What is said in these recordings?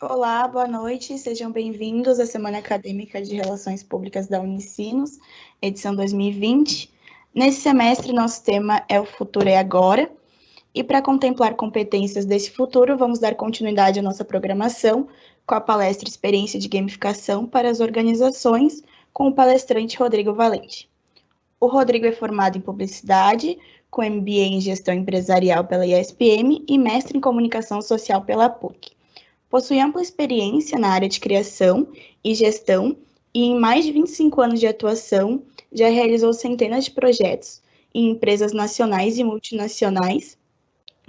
Olá, boa noite, sejam bem-vindos à Semana Acadêmica de Relações Públicas da Unicinos, edição 2020. Nesse semestre, nosso tema é O Futuro é Agora, e para contemplar competências desse futuro, vamos dar continuidade à nossa programação com a palestra Experiência de Gamificação para as Organizações, com o palestrante Rodrigo Valente. O Rodrigo é formado em Publicidade, com MBA em Gestão Empresarial pela ISPM e mestre em Comunicação Social pela PUC. Possui ampla experiência na área de criação e gestão e, em mais de 25 anos de atuação, já realizou centenas de projetos em empresas nacionais e multinacionais,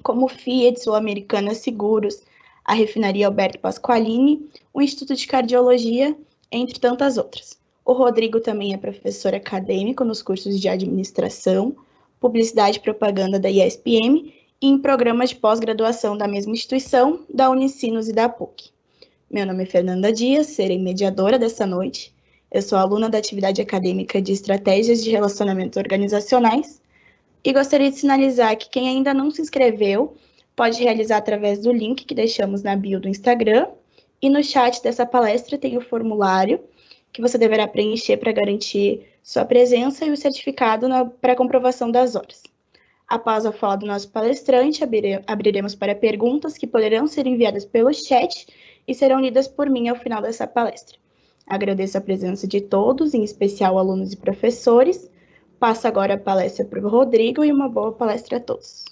como Fiat, Sul-Americana Seguros, a Refinaria Alberto Pasqualini, o Instituto de Cardiologia, entre tantas outras. O Rodrigo também é professor acadêmico nos cursos de Administração, Publicidade e Propaganda da ISPM e em programas de pós-graduação da mesma instituição, da Unicinos e da PUC. Meu nome é Fernanda Dias, serei mediadora dessa noite. Eu sou aluna da atividade acadêmica de Estratégias de Relacionamentos Organizacionais e gostaria de sinalizar que quem ainda não se inscreveu pode realizar através do link que deixamos na bio do Instagram, e no chat dessa palestra tem o formulário que você deverá preencher para garantir sua presença e o certificado para comprovação das horas. Após a fala do nosso palestrante, abriremos para perguntas que poderão ser enviadas pelo chat e serão lidas por mim ao final dessa palestra. Agradeço a presença de todos, em especial alunos e professores. Passo agora a palestra para o Rodrigo e uma boa palestra a todos.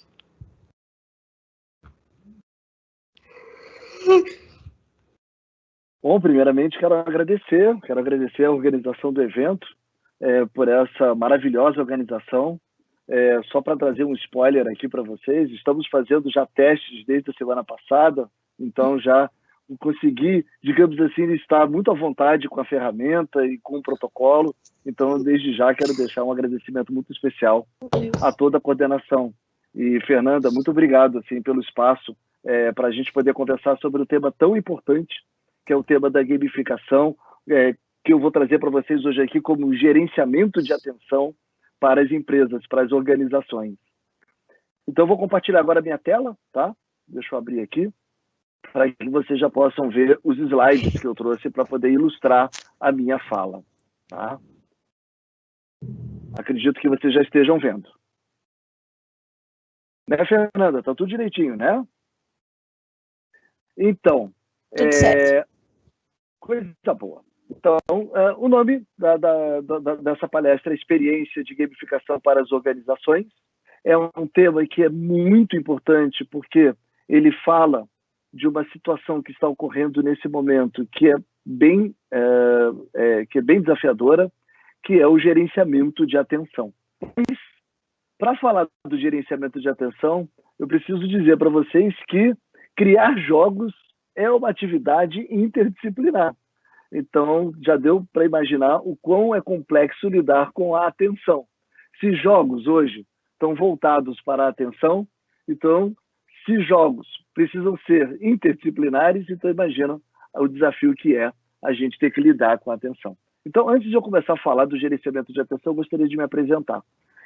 Bom, primeiramente quero agradecer a organização do evento, por essa maravilhosa organização. Só para trazer um spoiler aqui para vocês, estamos fazendo já testes desde a semana passada, então já consegui, digamos assim, estar muito à vontade com a ferramenta e com o protocolo, então desde já quero deixar um agradecimento muito especial a toda a coordenação. E Fernanda, muito obrigado assim, pelo espaço para a gente poder conversar sobre um tema tão importante, que é o tema da gamificação, que eu vou trazer para vocês hoje aqui como gerenciamento de atenção para as empresas, para as organizações. Então, eu vou compartilhar agora a minha tela, tá? Deixa eu abrir aqui, para que vocês já possam ver os slides que eu trouxe para poder ilustrar a minha fala, tá? Acredito que vocês já estejam vendo. Né, Fernanda? Tá tudo direitinho, né? Então, Tudo certo. Coisa boa. Então, o nome dessa palestra é Experiência de Gamificação para as Organizações. É um tema que é muito importante porque ele fala de uma situação que está ocorrendo nesse momento que é bem desafiadora, que é o gerenciamento de atenção. Para falar do gerenciamento de atenção, eu preciso dizer para vocês que criar jogos é uma atividade interdisciplinar. Então, já deu para imaginar o quão é complexo lidar com a atenção. Se jogos hoje estão voltados para a atenção, então, se jogos precisam ser interdisciplinares, então imagina o desafio que é a gente ter que lidar com a atenção. Então, antes de eu começar a falar do gerenciamento de atenção, eu gostaria de me apresentar.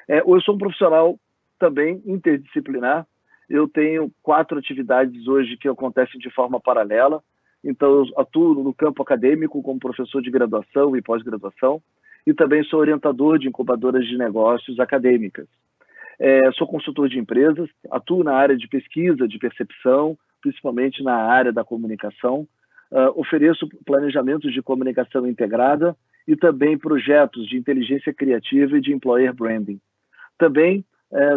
Eu sou um profissional também interdisciplinar. Eu tenho 4 atividades hoje que acontecem de forma paralela. Então, eu atuo no campo acadêmico como professor de graduação e pós-graduação, e também sou orientador de incubadoras de negócios acadêmicas. Sou consultor de empresas, atuo na área de pesquisa, de percepção, principalmente na área da comunicação. Ofereço planejamentos de comunicação integrada e também projetos de inteligência criativa e de employer branding. Também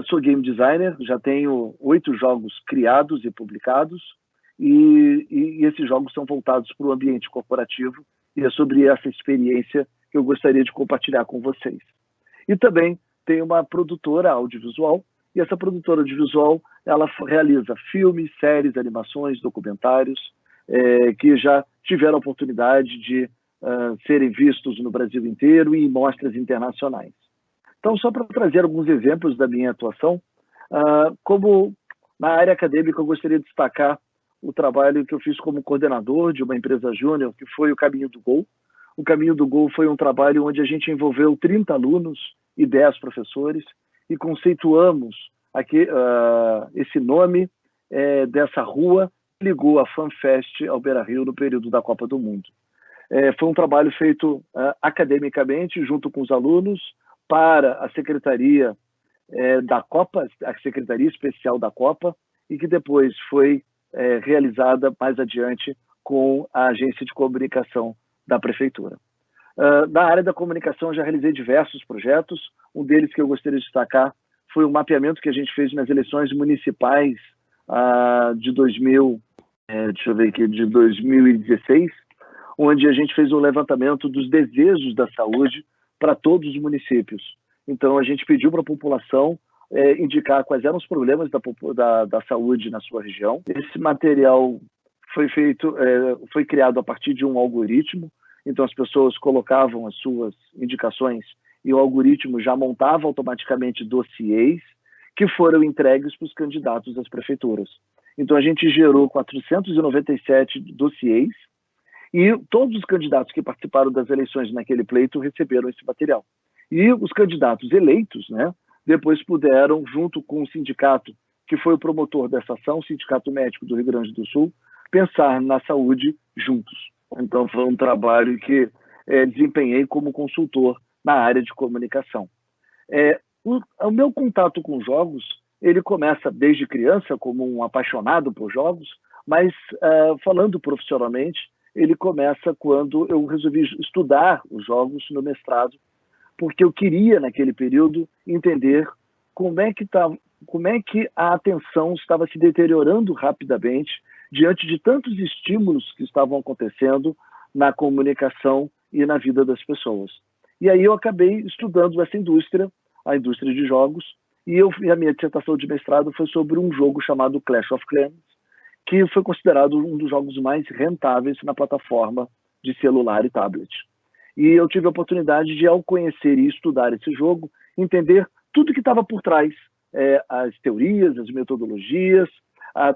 sou game designer, já tenho 8 jogos criados e publicados, e esses jogos são voltados para o ambiente corporativo, e é sobre essa experiência que eu gostaria de compartilhar com vocês. E também tenho uma produtora audiovisual, e essa produtora audiovisual ela realiza filmes, séries, animações, documentários, que já tiveram a oportunidade de serem vistos no Brasil inteiro e em mostras internacionais. Então, só para trazer alguns exemplos da minha atuação, como na área acadêmica, eu gostaria de destacar o trabalho que eu fiz como coordenador de uma empresa júnior, que foi o Caminho do Gol. O Caminho do Gol foi um trabalho onde a gente envolveu 30 alunos e 10 professores e conceituamos aqui, esse nome dessa rua ligou a FanFest ao Beira-Rio no período da Copa do Mundo. Foi um trabalho feito academicamente, junto com os alunos, para a Secretaria da Copa, a Secretaria Especial da Copa, e que depois foi realizada mais adiante com a Agência de Comunicação da Prefeitura. Na área da comunicação, já realizei diversos projetos. Um deles que eu gostaria de destacar foi o mapeamento que a gente fez nas eleições municipais de 2016, onde a gente fez um levantamento dos desejos da saúde para todos os municípios. Então, a gente pediu para a população indicar quais eram os problemas da saúde na sua região. Esse material foi criado a partir de um algoritmo. Então, as pessoas colocavam as suas indicações e o algoritmo já montava automaticamente dossiês que foram entregues para os candidatos às prefeituras. Então, a gente gerou 497 dossiês e todos os candidatos que participaram das eleições naquele pleito receberam esse material. E os candidatos eleitos, né, depois puderam, junto com o sindicato que foi o promotor dessa ação, o Sindicato Médico do Rio Grande do Sul, pensar na saúde juntos. Então, foi um trabalho que desempenhei como consultor na área de comunicação. O meu contato com jogos, ele começa desde criança como um apaixonado por jogos, mas falando profissionalmente, ele começa quando eu resolvi estudar os jogos no mestrado, porque eu queria, naquele período, entender como é que a atenção estava se deteriorando rapidamente diante de tantos estímulos que estavam acontecendo na comunicação e na vida das pessoas. E aí eu acabei estudando essa indústria, a indústria de jogos, e a minha dissertação de mestrado foi sobre um jogo chamado Clash of Clans, que foi considerado um dos jogos mais rentáveis na plataforma de celular e tablet. E eu tive a oportunidade de, ao conhecer e estudar esse jogo, entender tudo que estava por trás, as teorias, as metodologias,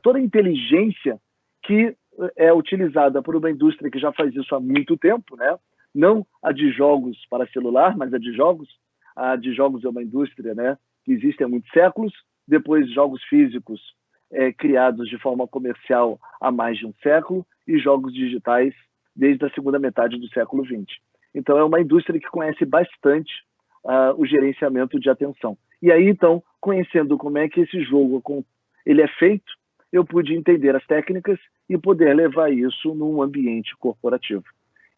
toda a inteligência que é utilizada por uma indústria que já faz isso há muito tempo, né? Não a de jogos para celular, mas a de jogos. A de jogos é uma indústria, né, que existe há muitos séculos. Depois, jogos físicos criados de forma comercial há mais de um século e jogos digitais desde a segunda metade do século XX. Então, é uma indústria que conhece bastante o gerenciamento de atenção. E aí, então, conhecendo como é que esse jogo ele é feito, eu pude entender as técnicas e poder levar isso num ambiente corporativo.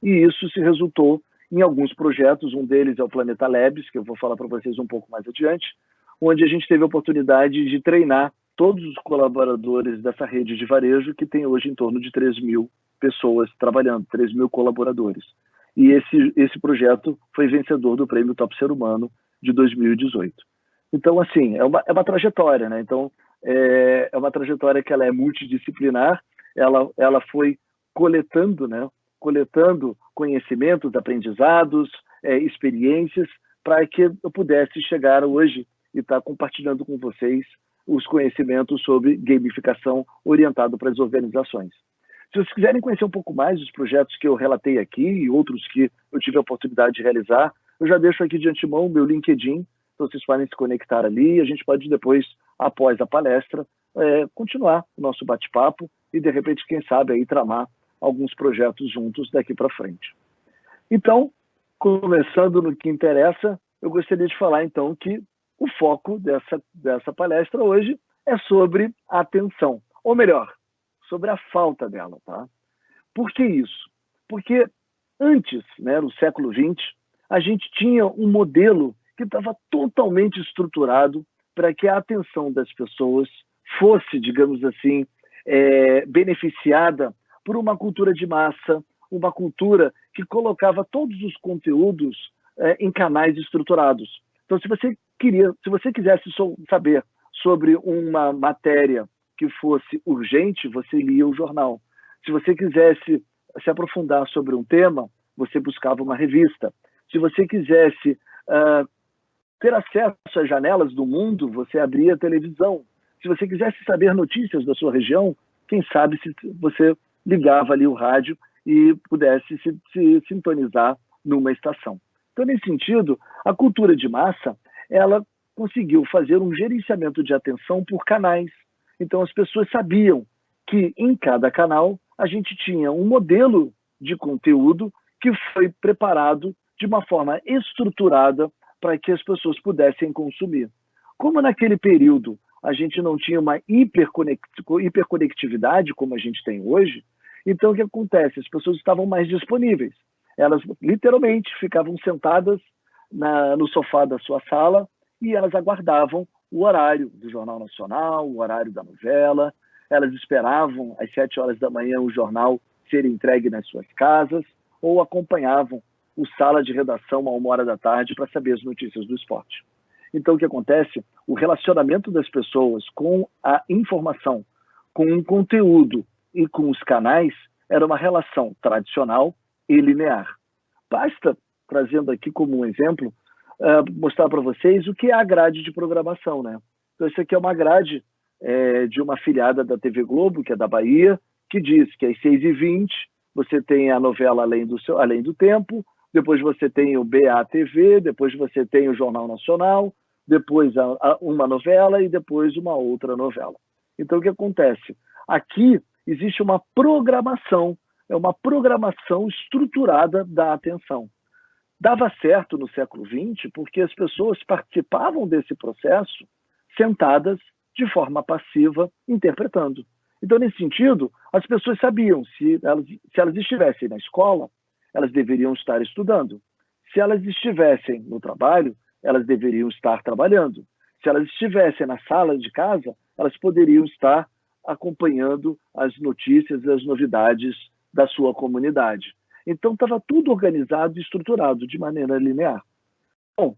E isso se resultou em alguns projetos. Um deles é o Planeta Labs, que eu vou falar para vocês um pouco mais adiante, onde a gente teve a oportunidade de treinar todos os colaboradores dessa rede de varejo, que tem hoje em torno de 3.000 pessoas trabalhando, 3.000 colaboradores. E esse projeto foi vencedor do Prêmio Top Ser Humano de 2018. Então, assim, é uma trajetória, né? Então, é uma trajetória que ela é multidisciplinar, ela foi coletando, né? Coletando conhecimentos, aprendizados, experiências, para que eu pudesse chegar hoje e estar compartilhando com vocês os conhecimentos sobre gamificação orientado para as organizações. Se vocês quiserem conhecer um pouco mais dos projetos que eu relatei aqui e outros que eu tive a oportunidade de realizar, eu já deixo aqui de antemão o meu LinkedIn, então vocês podem se conectar ali e a gente pode depois, após a palestra, continuar o nosso bate-papo e, de repente, quem sabe, aí tramar alguns projetos juntos daqui para frente. Então, começando no que interessa, eu gostaria de falar, então, que o foco dessa palestra hoje é sobre a atenção, ou melhor, sobre a falta dela, tá? Por que isso? Porque antes, né, no século XX, a gente tinha um modelo que estava totalmente estruturado para que a atenção das pessoas fosse, digamos assim, beneficiada por uma cultura de massa, uma cultura que colocava todos os conteúdos em canais estruturados. Então, se você quisesse saber sobre uma matéria que fosse urgente, você lia o jornal. Se você quisesse se aprofundar sobre um tema, você buscava uma revista. Se você quisesse ter acesso às janelas do mundo, você abria a televisão. Se você quisesse saber notícias da sua região, quem sabe se você ligava ali o rádio e pudesse se sintonizar numa estação. Então, nesse sentido, a cultura de massa, ela conseguiu fazer um gerenciamento de atenção por canais. Então, as pessoas sabiam que em cada canal a gente tinha um modelo de conteúdo que foi preparado de uma forma estruturada para que as pessoas pudessem consumir. Como naquele período a gente não tinha uma hiperconectividade como a gente tem hoje, então o que acontece? As pessoas estavam mais disponíveis. Elas literalmente ficavam sentadas no sofá da sua sala e elas aguardavam o horário do Jornal Nacional, o horário da novela, elas esperavam às 7 horas da manhã o jornal ser entregue nas suas casas ou acompanhavam o sala de redação a 1h da tarde para saber as notícias do esporte. Então, o que acontece? O relacionamento das pessoas com a informação, com o conteúdo e com os canais era uma relação tradicional e linear. Basta, trazendo aqui como um exemplo, mostrar para vocês o que é a grade de programação, né? Então, isso aqui é uma grade de uma afiliada da TV Globo, que é da Bahia, que diz que às 6h20 você tem a novela Além do Tempo, depois você tem o BATV, depois você tem o Jornal Nacional, depois uma novela e depois uma outra novela. Então, o que acontece? Aqui existe uma programação, é uma programação estruturada da atenção. Dava certo no século XX porque as pessoas participavam desse processo sentadas de forma passiva, interpretando. Então, nesse sentido, as pessoas sabiam se elas estivessem na escola, elas deveriam estar estudando. Se elas estivessem no trabalho, elas deveriam estar trabalhando. Se elas estivessem na sala de casa, elas poderiam estar acompanhando as notícias e as novidades da sua comunidade. Então, estava tudo organizado e estruturado de maneira linear. Bom,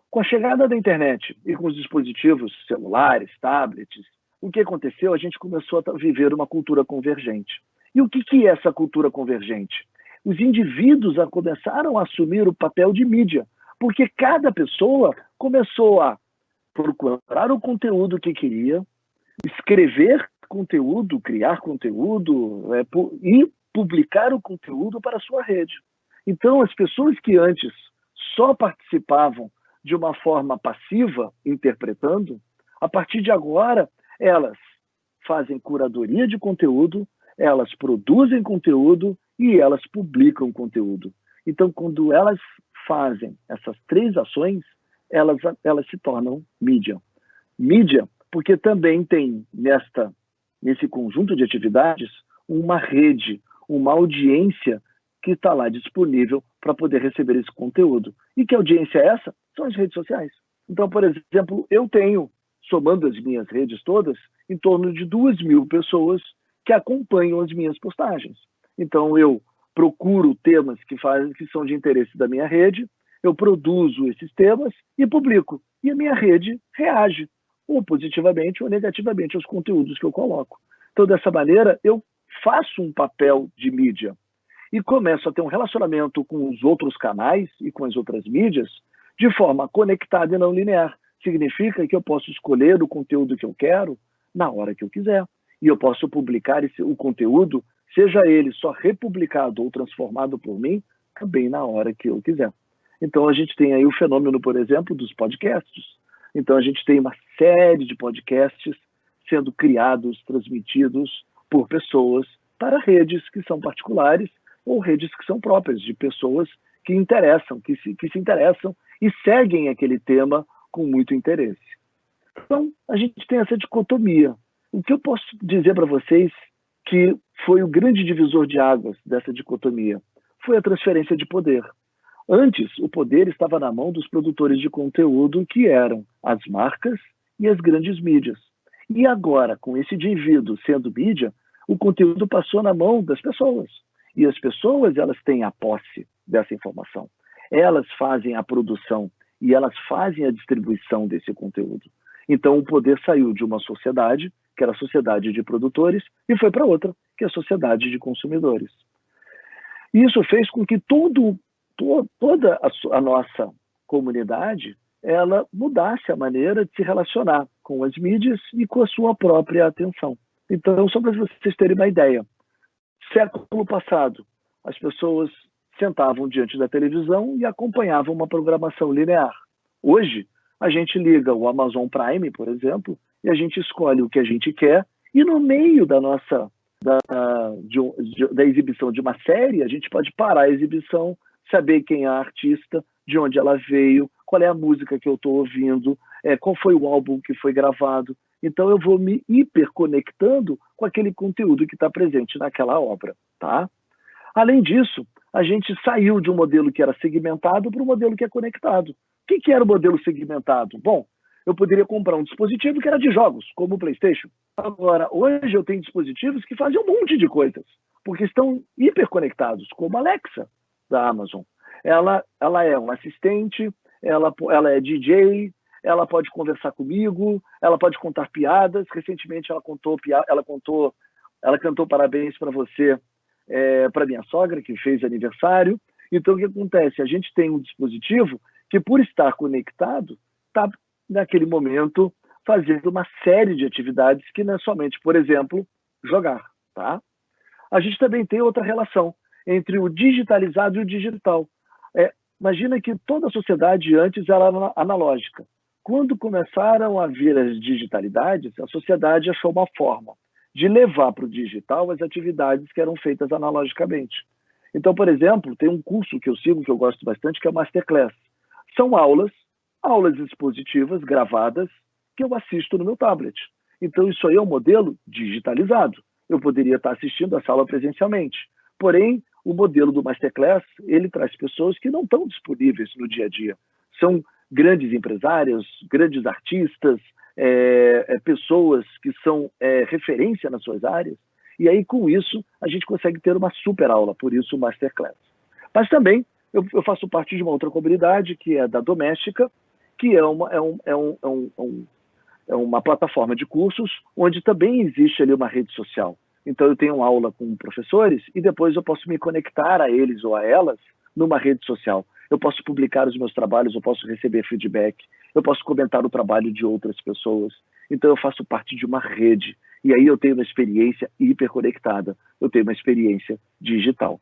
com a chegada da internet e com os dispositivos celulares, tablets, o que aconteceu? A gente começou a viver uma cultura convergente. E o que é essa cultura convergente? Os indivíduos começaram a assumir o papel de mídia, porque cada pessoa começou a procurar o conteúdo que queria, escrever conteúdo, criar conteúdo e publicar o conteúdo para a sua rede. Então, as pessoas que antes só participavam de uma forma passiva, interpretando, a partir de agora, elas fazem curadoria de conteúdo, elas produzem conteúdo e elas publicam conteúdo. Então, quando elas fazem essas 3 ações, elas se tornam mídia. Mídia, porque também tem nesse conjunto de atividades uma rede, uma audiência que está lá disponível para poder receber esse conteúdo. E que audiência é essa? São as redes sociais. Então, por exemplo, eu tenho, somando as minhas redes todas, em torno de 2.000 pessoas que acompanham as minhas postagens. Então, eu procuro temas que são de interesse da minha rede, eu produzo esses temas e publico. E a minha rede reage, ou positivamente ou negativamente, aos conteúdos que eu coloco. Então, dessa maneira, eu faço um papel de mídia e começo a ter um relacionamento com os outros canais e com as outras mídias de forma conectada e não linear. Significa que eu posso escolher o conteúdo que eu quero na hora que eu quiser. E eu posso publicar o conteúdo, seja ele só republicado ou transformado por mim, também na hora que eu quiser. Então, a gente tem aí o fenômeno, por exemplo, dos podcasts. Então, a gente tem uma série de podcasts sendo criados, transmitidos por pessoas para redes que são particulares ou redes que são próprias, de pessoas que se interessam e seguem aquele tema com muito interesse. Então, a gente tem essa dicotomia. O que eu posso dizer para vocês que foi o grande divisor de águas dessa dicotomia? Foi a transferência de poder. Antes, o poder estava na mão dos produtores de conteúdo, que eram as marcas e as grandes mídias. E agora, com esse indivíduo sendo mídia, o conteúdo passou na mão das pessoas. E as pessoas, elas têm a posse dessa informação. Elas fazem a produção e elas fazem a distribuição desse conteúdo. Então, o poder saiu de uma sociedade, que era a sociedade de produtores, e foi para outra, que é a sociedade de consumidores. E isso fez com que toda a nossa comunidade ela mudasse a maneira de se relacionar com as mídias e com a sua própria atenção. Então, só para vocês terem uma ideia, século passado, as pessoas sentavam diante da televisão e acompanhavam uma programação linear. Hoje, a gente liga o Amazon Prime, por exemplo, e a gente escolhe o que a gente quer, e no meio da nossa da exibição de uma série, a gente pode parar a exibição, saber quem é a artista, de onde ela veio, qual é a música que eu estou ouvindo, qual foi o álbum que foi gravado. Então eu vou me hiperconectando com aquele conteúdo que está presente naquela obra, tá? Além disso, a gente saiu de um modelo que era segmentado para um modelo que é conectado. O que era o modelo segmentado? Bom, eu poderia comprar um dispositivo que era de jogos, como o PlayStation. Agora, hoje eu tenho dispositivos que fazem um monte de coisas, porque estão hiperconectados, como a Alexa da Amazon. Ela é um assistente, ela é DJ, ela pode conversar comigo, ela pode contar piadas. Recentemente ela cantou parabéns para você, para minha sogra, que fez aniversário. Então, o que acontece? A gente tem um dispositivo que, por estar conectado, está, naquele momento, fazendo uma série de atividades que não é somente, por exemplo, jogar. Tá? A gente também tem outra relação entre o digitalizado e o digital. Imagina que toda a sociedade antes era analógica. Quando começaram a vir as digitalidades, a sociedade achou uma forma de levar para o digital as atividades que eram feitas analogicamente. Então, por exemplo, tem um curso que eu sigo, que eu gosto bastante, que é o Masterclass. São aulas expositivas, gravadas, que eu assisto no meu tablet. Então, isso aí é um modelo digitalizado. Eu poderia estar assistindo essa aula presencialmente. Porém, o modelo do Masterclass, ele traz pessoas que não estão disponíveis no dia a dia. São grandes empresários, grandes artistas, pessoas que são referência nas suas áreas. E aí, com isso, a gente consegue ter uma super aula, por isso o Masterclass. Mas também, eu faço parte de uma outra comunidade, que é da Doméstica, que é uma plataforma de cursos, onde também existe ali uma rede social. Então, eu tenho aula com professores e depois eu posso me conectar a eles ou a elas numa rede social. Eu posso publicar os meus trabalhos, eu posso receber feedback, eu posso comentar o trabalho de outras pessoas. Então, eu faço parte de uma rede. E aí eu tenho uma experiência hiperconectada, eu tenho uma experiência digital.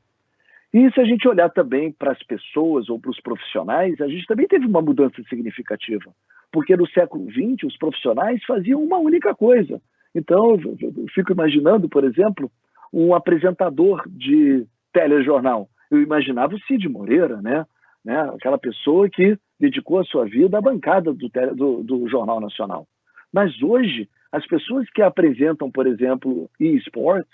E se a gente olhar também para as pessoas ou para os profissionais, a gente também teve uma mudança significativa. Porque no século XX, os profissionais faziam uma única coisa. Então, eu fico imaginando, por exemplo, um apresentador de telejornal. Eu imaginava o Cid Moreira, né? Aquela pessoa que dedicou a sua vida à bancada do Jornal Nacional. Mas hoje, as pessoas que apresentam, por exemplo, eSports,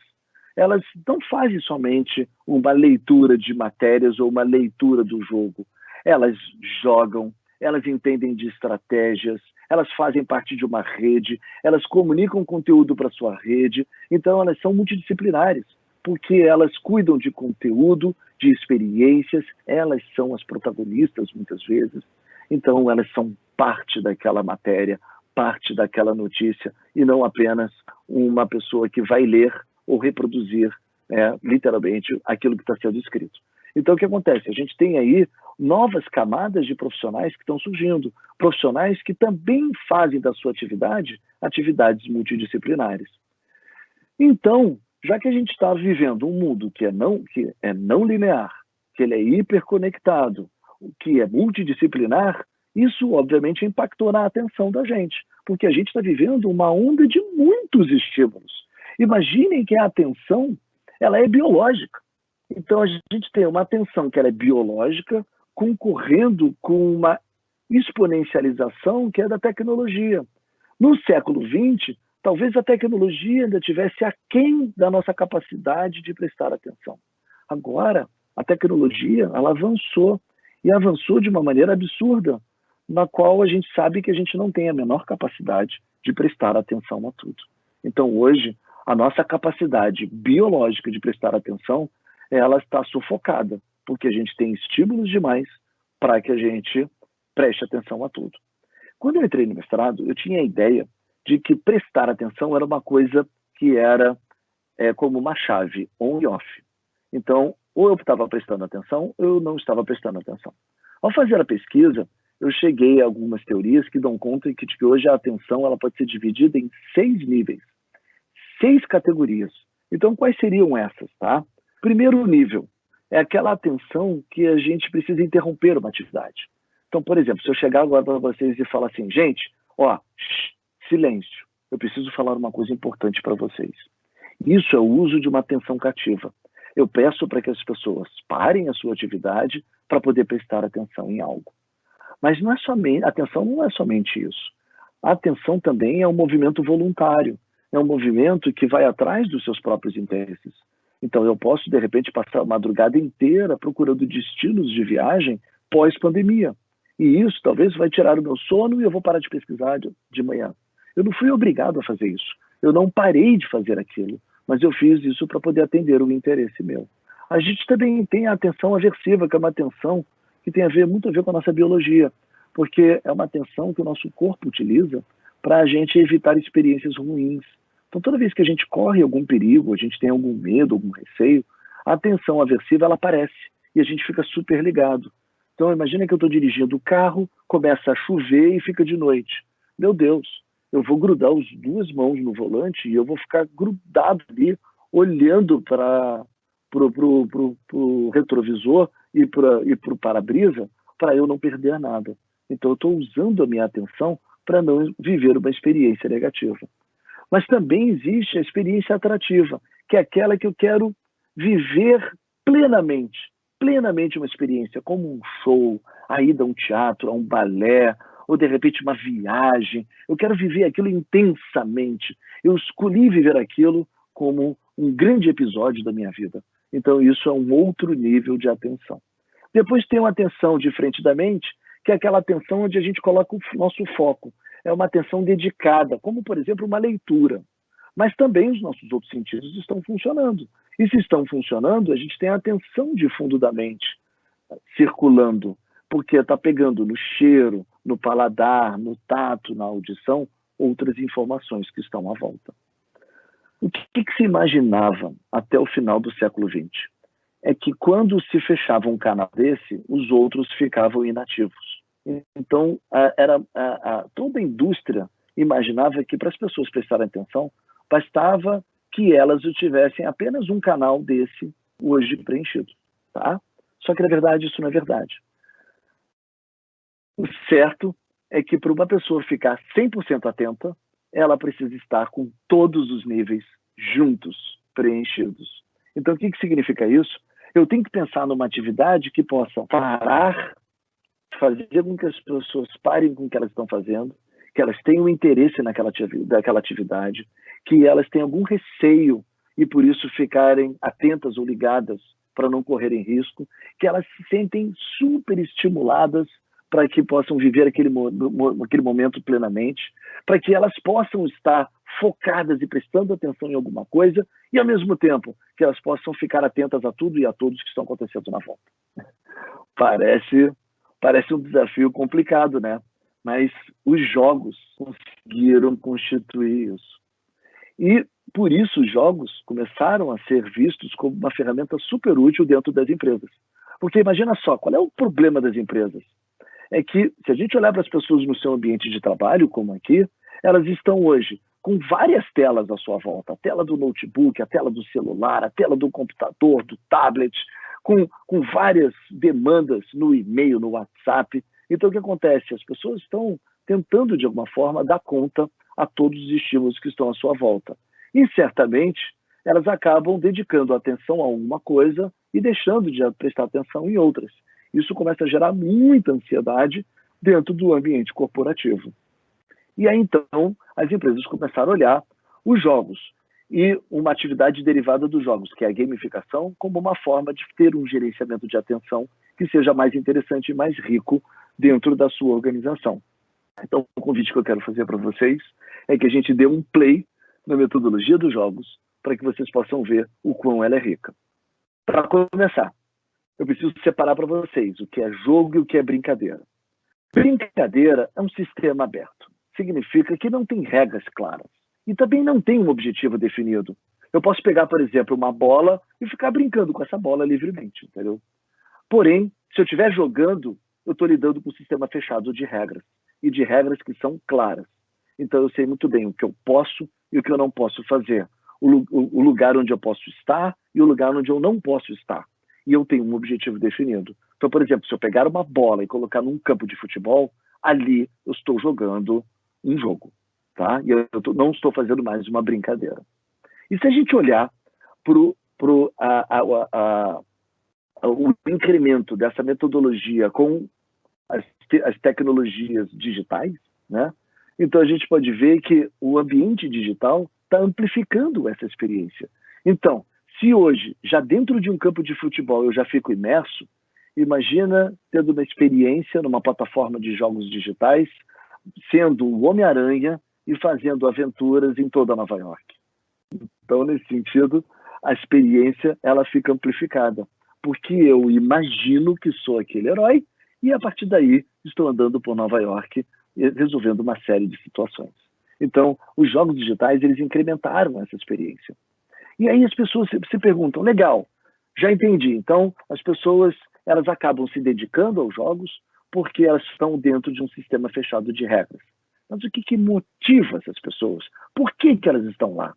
elas não fazem somente uma leitura de matérias ou uma leitura do jogo. Elas jogam, elas entendem de estratégias, elas fazem parte de uma rede, elas comunicam conteúdo para a sua rede. Então, elas são multidisciplinares, porque elas cuidam de conteúdo, de experiências, elas são as protagonistas, muitas vezes. Então, elas são parte daquela matéria, parte daquela notícia, e não apenas uma pessoa que vai ler ou reproduzir, literalmente, aquilo que está sendo escrito. Então, o que acontece? A gente tem aí novas camadas de profissionais que estão surgindo, profissionais que também fazem da sua atividade atividades multidisciplinares. Então, já que a gente está vivendo um mundo que é não linear, que ele é hiperconectado, que é multidisciplinar, isso, obviamente, impactou na atenção da gente, porque a gente está vivendo uma onda de muitos estímulos. Imaginem que a atenção ela é biológica. Então, a gente tem uma atenção que ela é biológica, concorrendo com uma exponencialização que é da tecnologia. No século XX, talvez a tecnologia ainda estivesse aquém da nossa capacidade de prestar atenção. Agora, a tecnologia ela avançou, e avançou de uma maneira absurda, na qual a gente sabe que a gente não tem a menor capacidade de prestar atenção a tudo. Então, hoje, a nossa capacidade biológica de prestar atenção, ela está sufocada, porque a gente tem estímulos demais para que a gente preste atenção a tudo. Quando eu entrei no mestrado, eu tinha a ideia de que prestar atenção era uma coisa que era como uma chave, on e off. Então, ou eu estava prestando atenção, ou eu não estava prestando atenção. Ao fazer a pesquisa, eu cheguei a algumas teorias que dão conta de que hoje a atenção ela pode ser dividida em 6 níveis, 6 categorias. Então, quais seriam essas? Tá? Primeiro nível é aquela atenção que a gente precisa interromper uma atividade. Então, por exemplo, se eu chegar agora para vocês e falar assim, gente, silêncio, eu preciso falar uma coisa importante para vocês. Isso é o uso de uma atenção cativa. Eu peço para que as pessoas parem a sua atividade para poder prestar atenção em algo. Mas não é somente, a atenção não é somente isso. A atenção também é um movimento voluntário, é um movimento que vai atrás dos seus próprios interesses. Então, eu posso, de repente, passar a madrugada inteira procurando destinos de viagem pós-pandemia. E isso talvez vai tirar o meu sono e eu vou parar de pesquisar de manhã. Eu não fui obrigado a fazer isso. Eu não parei de fazer aquilo, mas eu fiz isso para poder atender o interesse meu. A gente também tem a atenção aversiva, que é uma atenção que tem muito a ver com a nossa biologia, porque é uma atenção que o nosso corpo utiliza para a gente evitar experiências ruins. Então, toda vez que a gente corre algum perigo, a gente tem algum medo, algum receio, a atenção aversiva ela aparece e a gente fica super ligado. Então, imagina que eu estou dirigindo o carro, começa a chover e fica de noite. Meu Deus, eu vou grudar as duas mãos no volante e eu vou ficar grudado ali, olhando para o retrovisor e para o para-brisa, para eu não perder nada. Então, eu estou usando a minha atenção para não viver uma experiência negativa. Mas também existe a experiência atrativa, que é aquela que eu quero viver plenamente uma experiência, como um show, a ida a um teatro, a um balé, ou de repente uma viagem. Eu quero viver aquilo intensamente. Eu escolhi viver aquilo como um grande episódio da minha vida. Então, isso é um outro nível de atenção. Depois tem uma atenção de frente da mente, que é aquela atenção onde a gente coloca o nosso foco. É uma atenção dedicada, como, por exemplo, uma leitura. Mas também os nossos outros sentidos estão funcionando. E se estão funcionando, a gente tem a atenção de fundo da mente circulando, porque está pegando no cheiro, no paladar, no tato, na audição, outras informações que estão à volta. O que se imaginava até o final do século XX? É que quando se fechava um canal desse, os outros ficavam inativos. Então, toda a indústria imaginava que para as pessoas prestarem atenção, bastava que elas tivessem apenas um canal desse hoje preenchido. Tá? Só que, na verdade, isso não é verdade. O certo é que para uma pessoa ficar 100% atenta, ela precisa estar com todos os níveis juntos, preenchidos. Então, o que significa isso? Eu tenho que pensar numa atividade que possa parar, fazer com que as pessoas parem com o que elas estão fazendo, que elas tenham interesse naquela atividade, que elas tenham algum receio e por isso ficarem atentas ou ligadas para não correrem risco, que elas se sentem super estimuladas para que possam viver aquele momento plenamente, para que elas possam estar focadas e prestando atenção em alguma coisa e, ao mesmo tempo, que elas possam ficar atentas a tudo e a todos que estão acontecendo na volta. Parece um desafio complicado, né? Mas os jogos conseguiram constituir isso. E, por isso, os jogos começaram a ser vistos como uma ferramenta super útil dentro das empresas. Porque imagina só, qual é o problema das empresas? É que, se a gente olhar para as pessoas no seu ambiente de trabalho, como aqui, elas estão hoje com várias telas à sua volta. A tela do notebook, a tela do celular, a tela do computador, do tablet, com várias demandas no e-mail, no WhatsApp. Então, o que acontece? As pessoas estão tentando, de alguma forma, dar conta a todos os estímulos que estão à sua volta. E, certamente, elas acabam dedicando atenção a uma coisa e deixando de prestar atenção em outras. Isso começa a gerar muita ansiedade dentro do ambiente corporativo. E aí, então, as empresas começaram a olhar os jogos e uma atividade derivada dos jogos, que é a gamificação, como uma forma de ter um gerenciamento de atenção que seja mais interessante e mais rico dentro da sua organização. Então, o convite que eu quero fazer para vocês é que a gente dê um play na metodologia dos jogos para que vocês possam ver o quão ela é rica. Para começar, eu preciso separar para vocês o que é jogo e o que é brincadeira. Brincadeira é um sistema aberto. Significa que não tem regras claras. E também não tem um objetivo definido. Eu posso pegar, por exemplo, uma bola e ficar brincando com essa bola livremente, entendeu? Porém, se eu estiver jogando, eu estou lidando com um sistema fechado de regras. E de regras que são claras. Então, eu sei muito bem o que eu posso e o que eu não posso fazer. O lugar onde eu posso estar e o lugar onde eu não posso estar. E eu tenho um objetivo definido. Então, por exemplo, se eu pegar uma bola e colocar num campo de futebol, ali eu estou jogando um jogo. Tá? E eu não estou fazendo mais uma brincadeira. E se a gente olhar para o incremento dessa metodologia com as tecnologias digitais, né? Então a gente pode ver que o ambiente digital está amplificando essa experiência. Então, se hoje, já dentro de um campo de futebol, eu já fico imerso, imagina tendo uma experiência numa plataforma de jogos digitais, sendo o Homem-Aranha e fazendo aventuras em toda Nova York. Então, nesse sentido, a experiência ela fica amplificada, porque eu imagino que sou aquele herói e, a partir daí, estou andando por Nova York resolvendo uma série de situações. Então, os jogos digitais, eles incrementaram essa experiência. E aí as pessoas se perguntam, legal, já entendi. Então, as pessoas elas acabam se dedicando aos jogos porque elas estão dentro de um sistema fechado de regras. Mas o que motiva essas pessoas? Por que elas estão lá?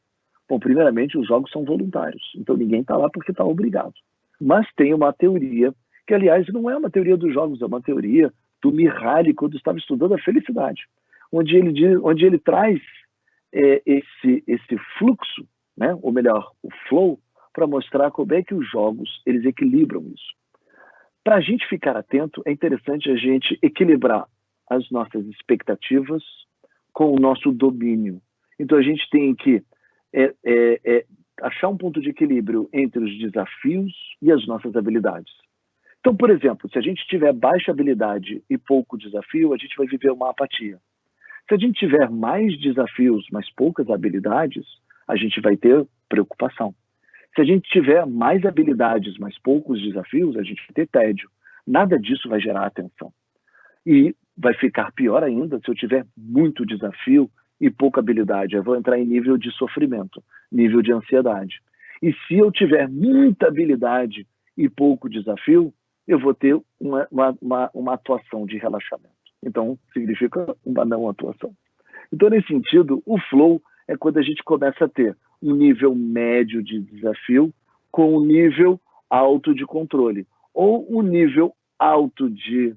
Bom, primeiramente, os jogos são voluntários. Então, ninguém está lá porque está obrigado. Mas tem uma teoria, que, aliás, não é uma teoria dos jogos, é uma teoria do Mihaly, quando estava estudando a felicidade, onde ele traz esse fluxo, né? Ou melhor, o flow, para mostrar como é que os jogos eles equilibram isso. Para a gente ficar atento, é interessante a gente equilibrar as nossas expectativas com o nosso domínio. Então, a gente tem que achar um ponto de equilíbrio entre os desafios e as nossas habilidades. Então, por exemplo, se a gente tiver baixa habilidade e pouco desafio, a gente vai viver uma apatia. Se a gente tiver mais desafios, mas poucas habilidades, a gente vai ter preocupação. Se a gente tiver mais habilidades, mas poucos desafios, a gente vai ter tédio. Nada disso vai gerar atenção. E vai ficar pior ainda se eu tiver muito desafio e pouca habilidade. Eu vou entrar em nível de sofrimento, nível de ansiedade. E se eu tiver muita habilidade e pouco desafio, eu vou ter uma atuação de relaxamento. Então, significa uma não atuação. Então, nesse sentido, o flow é quando a gente começa a ter um nível médio de desafio com um nível alto de controle. Ou um nível alto de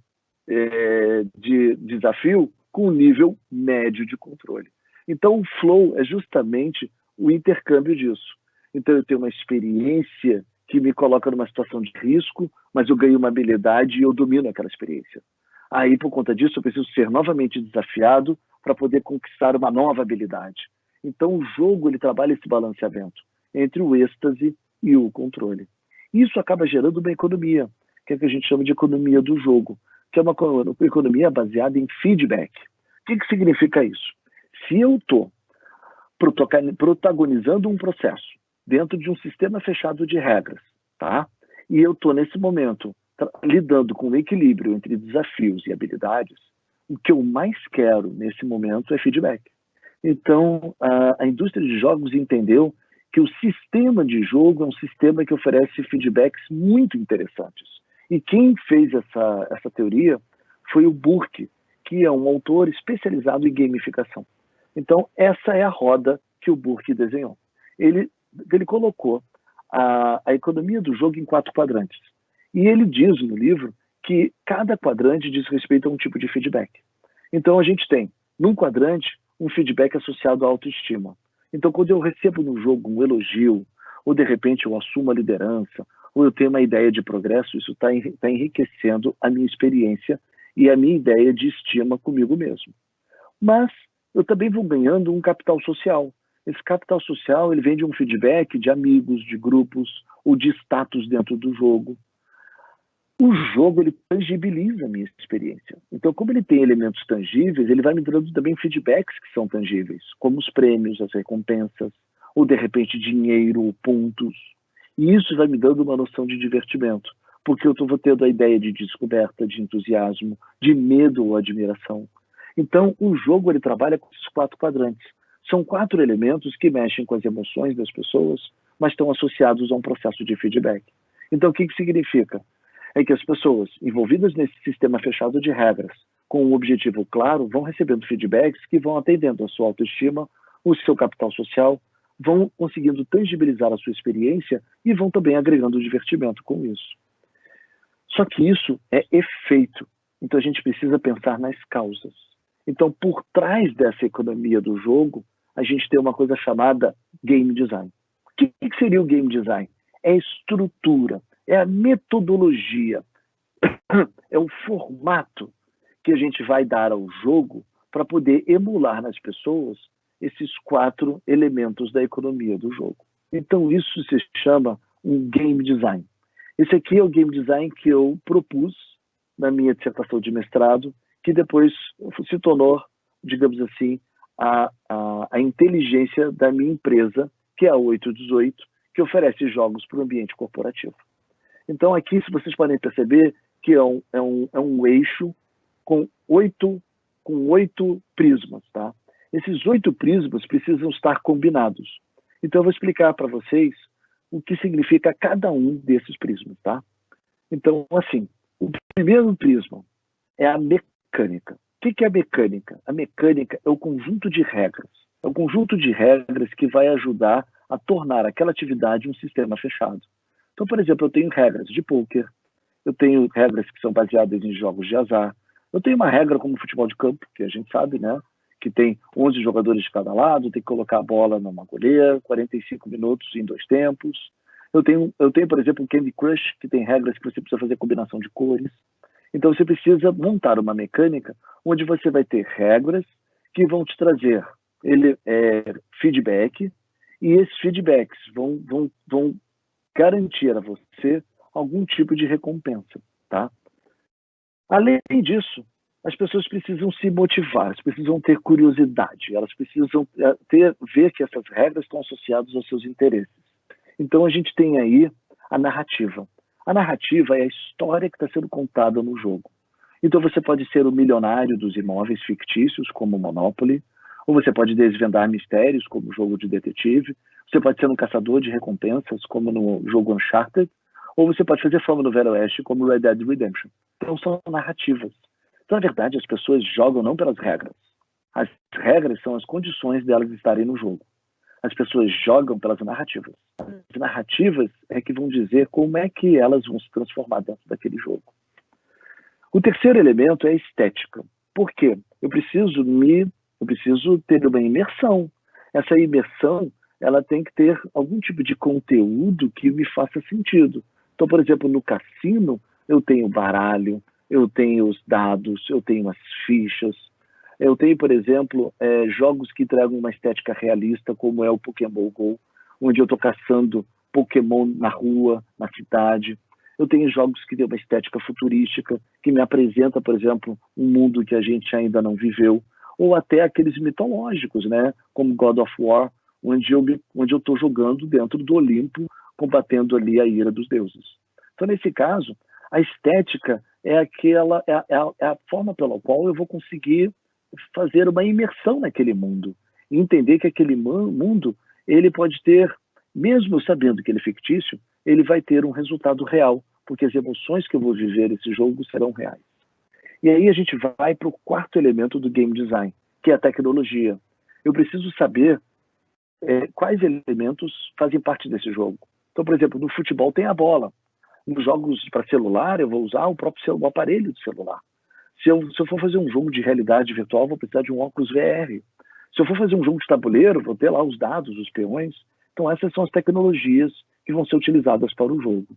desafio com um nível médio de controle. Então, o flow é justamente o intercâmbio disso. Então, eu tenho uma experiência que me coloca numa situação de risco, mas eu ganho uma habilidade e eu domino aquela experiência. Aí, por conta disso, eu preciso ser novamente desafiado para poder conquistar uma nova habilidade. Então, o jogo ele trabalha esse balanceamento entre o êxtase e o controle. Isso acaba gerando uma economia, que é o que a gente chama de economia do jogo, que é uma economia baseada em feedback. O que significa isso? Se eu estou protagonizando um processo dentro de um sistema fechado de regras, tá? E eu estou, nesse momento, lidando com o equilíbrio entre desafios e habilidades, o que eu mais quero nesse momento é feedback. Então, a indústria de jogos entendeu que o sistema de jogo é um sistema que oferece feedbacks muito interessantes. E quem fez essa teoria foi o Burke, que é um autor especializado em gamificação. Então, essa é a roda que o Burke desenhou. Ele colocou a economia do jogo em 4 quadrantes. E ele diz no livro que cada quadrante diz respeito a um tipo de feedback. Então, a gente tem, num quadrante, um feedback associado à autoestima. Então, quando eu recebo no jogo um elogio, ou de repente eu assumo a liderança, ou eu tenho uma ideia de progresso, isso está enriquecendo a minha experiência e a minha ideia de estima comigo mesmo. Mas eu também vou ganhando um capital social. Esse capital social ele vem de um feedback de amigos, de grupos, ou de status dentro do jogo. O jogo ele tangibiliza a minha experiência. Então, como ele tem elementos tangíveis, ele vai me dando também feedbacks que são tangíveis, como os prêmios, as recompensas, ou de repente dinheiro, ou pontos. E isso vai me dando uma noção de divertimento, porque eu vou tendo a ideia de descoberta, de entusiasmo, de medo ou admiração. Então, o jogo ele trabalha com esses 4 quadrantes. São 4 elementos que mexem com as emoções das pessoas, mas estão associados a um processo de feedback. Então, o que significa? É que as pessoas envolvidas nesse sistema fechado de regras, com um objetivo claro, vão recebendo feedbacks que vão atendendo a sua autoestima, o seu capital social, vão conseguindo tangibilizar a sua experiência e vão também agregando divertimento com isso. Só que isso é efeito. Então a gente precisa pensar nas causas. Então, por trás dessa economia do jogo, a gente tem uma coisa chamada game design. que seria o game design? É a estrutura, é a metodologia, é o formato que a gente vai dar ao jogo para poder emular nas pessoas esses 4 elementos da economia do jogo. Então, isso se chama um game design. Esse aqui é o game design que eu propus na minha dissertação de mestrado, que depois se tornou, digamos assim, a inteligência da minha empresa, que é a 818, que oferece jogos para o ambiente corporativo. Então, aqui, se vocês podem perceber, que é um eixo com 8 prismas. Tá? Esses 8 prismas precisam estar combinados. Então, eu vou explicar para vocês o que significa cada um desses prismas. Tá? Então, assim, o primeiro prisma é a mecânica. O que é a mecânica? A mecânica é o conjunto de regras. É o conjunto de regras que vai ajudar a tornar aquela atividade um sistema fechado. Então, por exemplo, eu tenho regras de pôquer, eu tenho regras que são baseadas em jogos de azar, eu tenho uma regra como futebol de campo, que a gente sabe, né? Que tem 11 jogadores de cada lado, tem que colocar a bola numa goleira, 45 minutos em 2 tempos. Eu tenho, por exemplo, o Candy Crush, que tem regras que você precisa fazer combinação de cores. Então, você precisa montar uma mecânica onde você vai ter regras que vão te trazer feedback, e esses feedbacks vão garantir a você algum tipo de recompensa. Tá? Além disso, as pessoas precisam se motivar, elas precisam ter curiosidade, elas precisam ver que essas regras estão associadas aos seus interesses. Então, a gente tem aí a narrativa. A narrativa é a história que está sendo contada no jogo. Então, você pode ser o milionário dos imóveis fictícios, como Monopoly, ou você pode desvendar mistérios, como o jogo de detetive, você pode ser um caçador de recompensas, como no jogo Uncharted, ou você pode fazer fama no Velho Oeste, como Red Dead Redemption. Então, são narrativas. Então, na verdade, as pessoas jogam não pelas regras. As regras são as condições delas estarem no jogo. As pessoas jogam pelas narrativas. As narrativas é que vão dizer como é que elas vão se transformar dentro daquele jogo. O terceiro elemento é a estética. Por quê? Eu preciso ter uma imersão. Essa imersão, ela tem que ter algum tipo de conteúdo que me faça sentido. Então, por exemplo, no cassino, eu tenho baralho, eu tenho os dados, eu tenho as fichas, eu tenho, por exemplo, jogos que entregam uma estética realista, como é o Pokémon GO, onde eu estou caçando Pokémon na rua, na cidade. Eu tenho jogos que têm uma estética futurística, que me apresenta, por exemplo, um mundo que a gente ainda não viveu, ou até aqueles mitológicos, né? Como God of War, onde eu estou jogando dentro do Olimpo, combatendo ali a ira dos deuses. Então, nesse caso, a estética é a forma pela qual eu vou conseguir fazer uma imersão naquele mundo e entender que aquele mundo, ele pode ter, mesmo sabendo que ele é fictício, ele vai ter um resultado real, porque as emoções que eu vou viver nesse jogo serão reais. E aí a gente vai para o quarto elemento do game design, que é a tecnologia. Eu preciso saber quais elementos fazem parte desse jogo. Então, por exemplo, no futebol tem a bola. Nos jogos para celular, eu vou usar o próprio aparelho do celular. Se eu for fazer um jogo de realidade virtual, vou precisar de um óculos VR. Se eu for fazer um jogo de tabuleiro, vou ter lá os dados, os peões. Então, essas são as tecnologias que vão ser utilizadas para o jogo.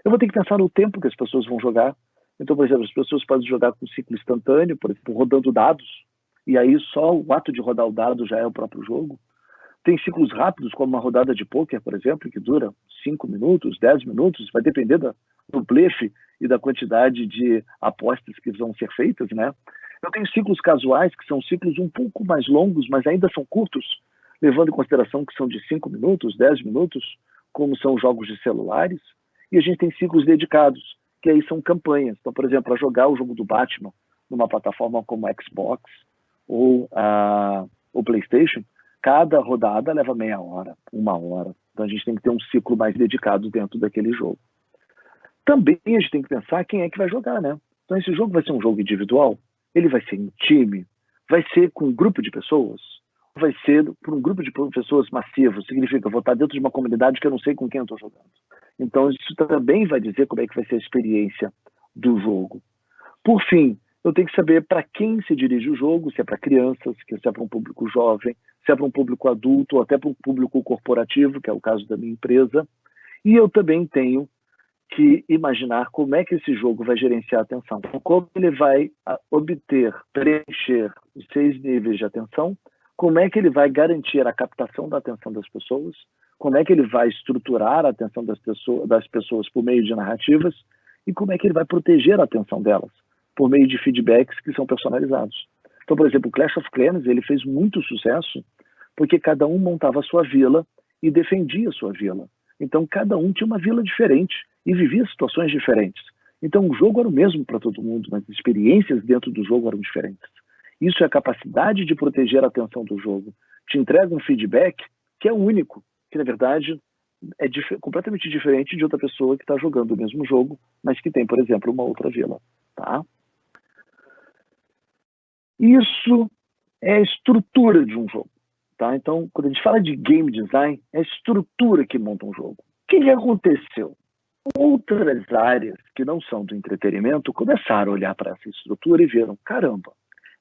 Eu vou ter que pensar no tempo que as pessoas vão jogar. Então, por exemplo, as pessoas podem jogar com ciclo instantâneo, por exemplo, rodando dados, e aí só o ato de rodar o dado já é o próprio jogo. Tem ciclos rápidos, como uma rodada de pôquer, por exemplo, que dura 5 minutos, 10 minutos, vai depender do blefe e da quantidade de apostas que vão ser feitas, né? Eu tenho ciclos casuais, que são ciclos um pouco mais longos, mas ainda são curtos, levando em consideração que são de 5 minutos, 10 minutos, como são jogos de celulares. E a gente tem ciclos dedicados, que aí são campanhas. Então, por exemplo, para jogar o jogo do Batman numa plataforma como Xbox ou o PlayStation, cada rodada leva meia hora, 1 hora. Então a gente tem que ter um ciclo mais dedicado dentro daquele jogo. Também a gente tem que pensar quem é que vai jogar, né? Então esse jogo vai ser um jogo individual? Ele vai ser em time? Vai ser com um grupo de pessoas? Vai ser por um grupo de pessoas massivo? Significa, eu vou estar dentro de uma comunidade que eu não sei com quem eu estou jogando. Então isso também vai dizer como é que vai ser a experiência do jogo. Por fim, eu tenho que saber para quem se dirige o jogo, se é para crianças, se é para um público jovem, se é para um público adulto, ou até para um público corporativo, que é o caso da minha empresa. E eu também tenho que imaginar como é que esse jogo vai gerenciar a atenção, como ele vai obter, preencher os 6 níveis de atenção, como é que ele vai garantir a captação da atenção das pessoas, como é que ele vai estruturar a atenção das pessoas por meio de narrativas e como é que ele vai proteger a atenção delas por meio de feedbacks que são personalizados. Então, por exemplo, o Clash of Clans ele fez muito sucesso porque cada um montava a sua vila e defendia a sua vila. Então, cada um tinha uma vila diferente e vivia situações diferentes. Então, o jogo era o mesmo para todo mundo, mas as experiências dentro do jogo eram diferentes. Isso é a capacidade de proteger a atenção do jogo. Te entrega um feedback que é único, que, na verdade, é completamente diferente de outra pessoa que está jogando o mesmo jogo, mas que tem, por exemplo, uma outra vila. Tá? Isso é a estrutura de um jogo. Tá? Então, quando a gente fala de game design, é a estrutura que monta um jogo. O que aconteceu? Outras áreas que não são do entretenimento começaram a olhar para essa estrutura e viram, caramba,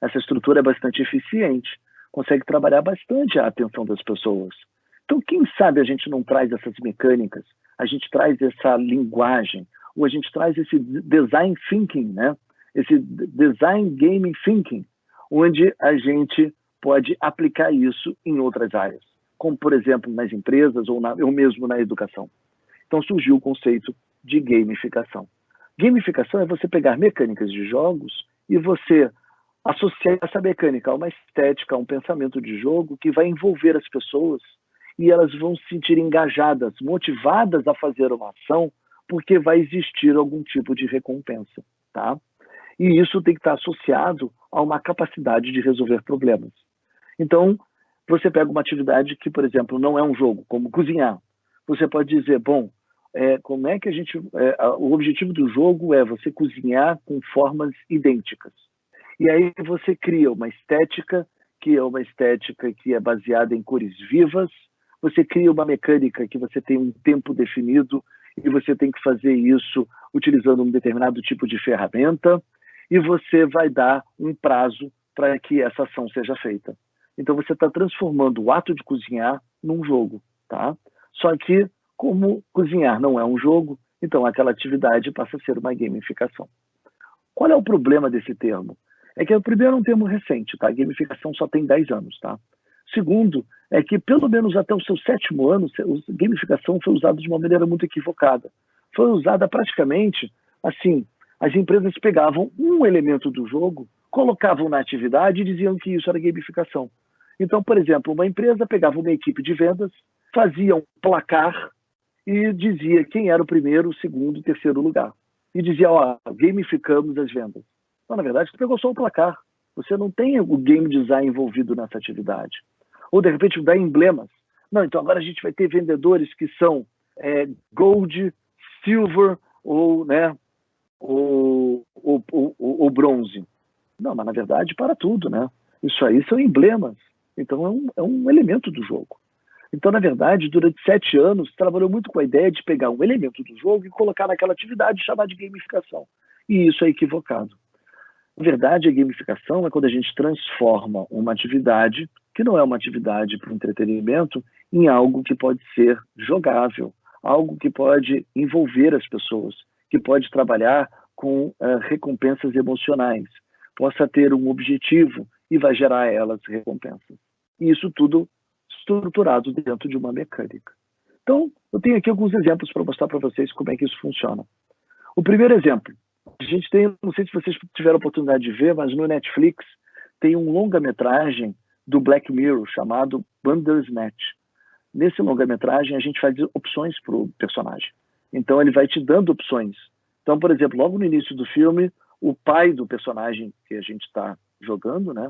essa estrutura é bastante eficiente, consegue trabalhar bastante a atenção das pessoas. Então, quem sabe a gente não traz essas mecânicas, a gente traz essa linguagem, ou a gente traz esse design thinking, né? Esse design game thinking, onde a gente pode aplicar isso em outras áreas, como, por exemplo, nas empresas ou mesmo na educação. Então surgiu o conceito de gamificação. Gamificação é você pegar mecânicas de jogos e você associar essa mecânica a uma estética, a um pensamento de jogo que vai envolver as pessoas e elas vão se sentir engajadas, motivadas a fazer uma ação porque vai existir algum tipo de recompensa. Tá? E isso tem que estar associado a uma capacidade de resolver problemas. Então, você pega uma atividade que, por exemplo, não é um jogo, como cozinhar. Você pode dizer, bom, como é que o objetivo do jogo é você cozinhar com formas idênticas. E aí você cria uma estética que é baseada em cores vivas, você cria uma mecânica que você tem um tempo definido e você tem que fazer isso utilizando um determinado tipo de ferramenta e você vai dar um prazo para que essa ação seja feita. Então você está transformando o ato de cozinhar num jogo, tá? Só que, como cozinhar não é um jogo, então aquela atividade passa a ser uma gamificação. Qual é o problema desse termo? É que, primeiro, é um termo recente, tá? A gamificação só tem 10 anos, tá? Segundo, é que pelo menos até o seu 7º ano, a gamificação foi usada de uma maneira muito equivocada. Foi usada praticamente, assim, as empresas pegavam um elemento do jogo, colocavam na atividade e diziam que isso era gamificação. Então, por exemplo, uma empresa pegava uma equipe de vendas, fazia um placar e dizia quem era o primeiro, o segundo, o terceiro lugar. E dizia, ó, gamificamos as vendas. Então, na verdade, você pegou só o placar. Você não tem o game design envolvido nessa atividade. Ou, de repente, dá emblemas. Não, então agora a gente vai ter vendedores que são gold, silver ou, né, ou bronze. Não, mas, na verdade, para tudo, né? Isso aí são emblemas. Então, é um elemento do jogo. Então, na verdade, durante 7 anos, trabalhou muito com a ideia de pegar um elemento do jogo e colocar naquela atividade e chamar de gamificação. E isso é equivocado. Na verdade, a gamificação é quando a gente transforma uma atividade, que não é uma atividade para o entretenimento, em algo que pode ser jogável, algo que pode envolver as pessoas, que pode trabalhar com recompensas emocionais, possa ter um objetivo e vai gerar a elas recompensas. E isso tudo estruturado dentro de uma mecânica. Então, eu tenho aqui alguns exemplos para mostrar para vocês como é que isso funciona. O primeiro exemplo, a gente tem, não sei se vocês tiveram a oportunidade de ver, mas no Netflix tem um longa-metragem do Black Mirror chamado Bandersnatch. Nesse longa-metragem, a gente faz opções para o personagem. Então, ele vai te dando opções. Então, por exemplo, logo no início do filme, o pai do personagem que a gente está jogando, né,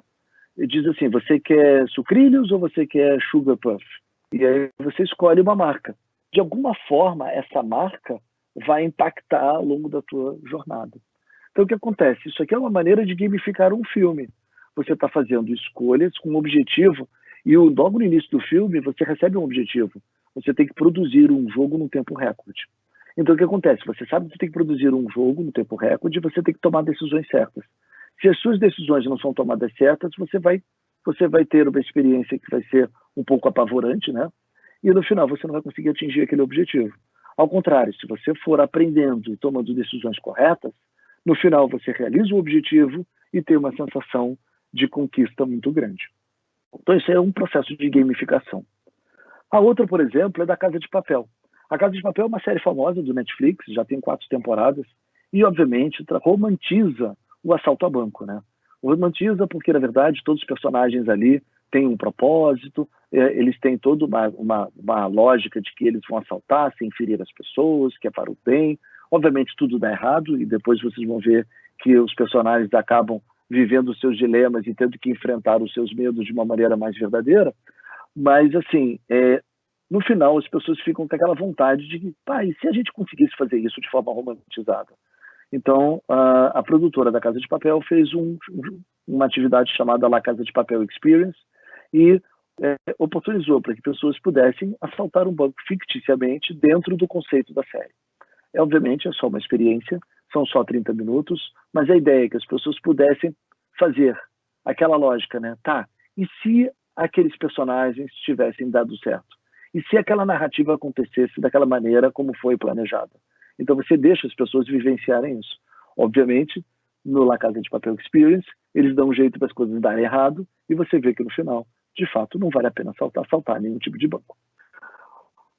ele diz assim, você quer sucrilhos ou você quer sugar puff? E aí você escolhe uma marca. De alguma forma, essa marca vai impactar ao longo da tua jornada. Então, o que acontece? Isso aqui é uma maneira de gamificar um filme. Você está fazendo escolhas com um objetivo e logo no início do filme você recebe um objetivo. Você tem que produzir um jogo no tempo recorde. Então, o que acontece? Você sabe que você tem que produzir um jogo no tempo recorde e você tem que tomar decisões certas. Se as suas decisões não são tomadas certas, você vai ter uma experiência que vai ser um pouco apavorante, né? E no final você não vai conseguir atingir aquele objetivo. Ao contrário, se você for aprendendo e tomando decisões corretas, no final você realiza o objetivo e tem uma sensação de conquista muito grande. Então isso é um processo de gamificação. A outra, por exemplo, é da Casa de Papel. A Casa de Papel é uma série famosa do Netflix, já tem 4 temporadas, e obviamente romantiza o assalto a banco, né? Romantiza porque, na verdade, todos os personagens ali têm um propósito, eles têm toda uma lógica de que eles vão assaltar sem ferir as pessoas, que é para o bem. Obviamente tudo dá errado e depois vocês vão ver que os personagens acabam vivendo os seus dilemas e tendo que enfrentar os seus medos de uma maneira mais verdadeira. Mas, assim, no final as pessoas ficam com aquela vontade de que, pá, e se a gente conseguisse fazer isso de forma romantizada? Então, a produtora da Casa de Papel fez uma atividade chamada La Casa de Papel Experience e oportunizou para que pessoas pudessem assaltar um banco ficticiamente dentro do conceito da série. Obviamente, é só uma experiência, são só 30 minutos, mas a ideia é que as pessoas pudessem fazer aquela lógica, né? Tá, e se aqueles personagens tivessem dado certo? E se aquela narrativa acontecesse daquela maneira como foi planejada? Então você deixa as pessoas vivenciarem isso. Obviamente, no La Casa de Papel Experience, eles dão um jeito para as coisas darem errado e você vê que no final, de fato, não vale a pena assaltar nenhum tipo de banco.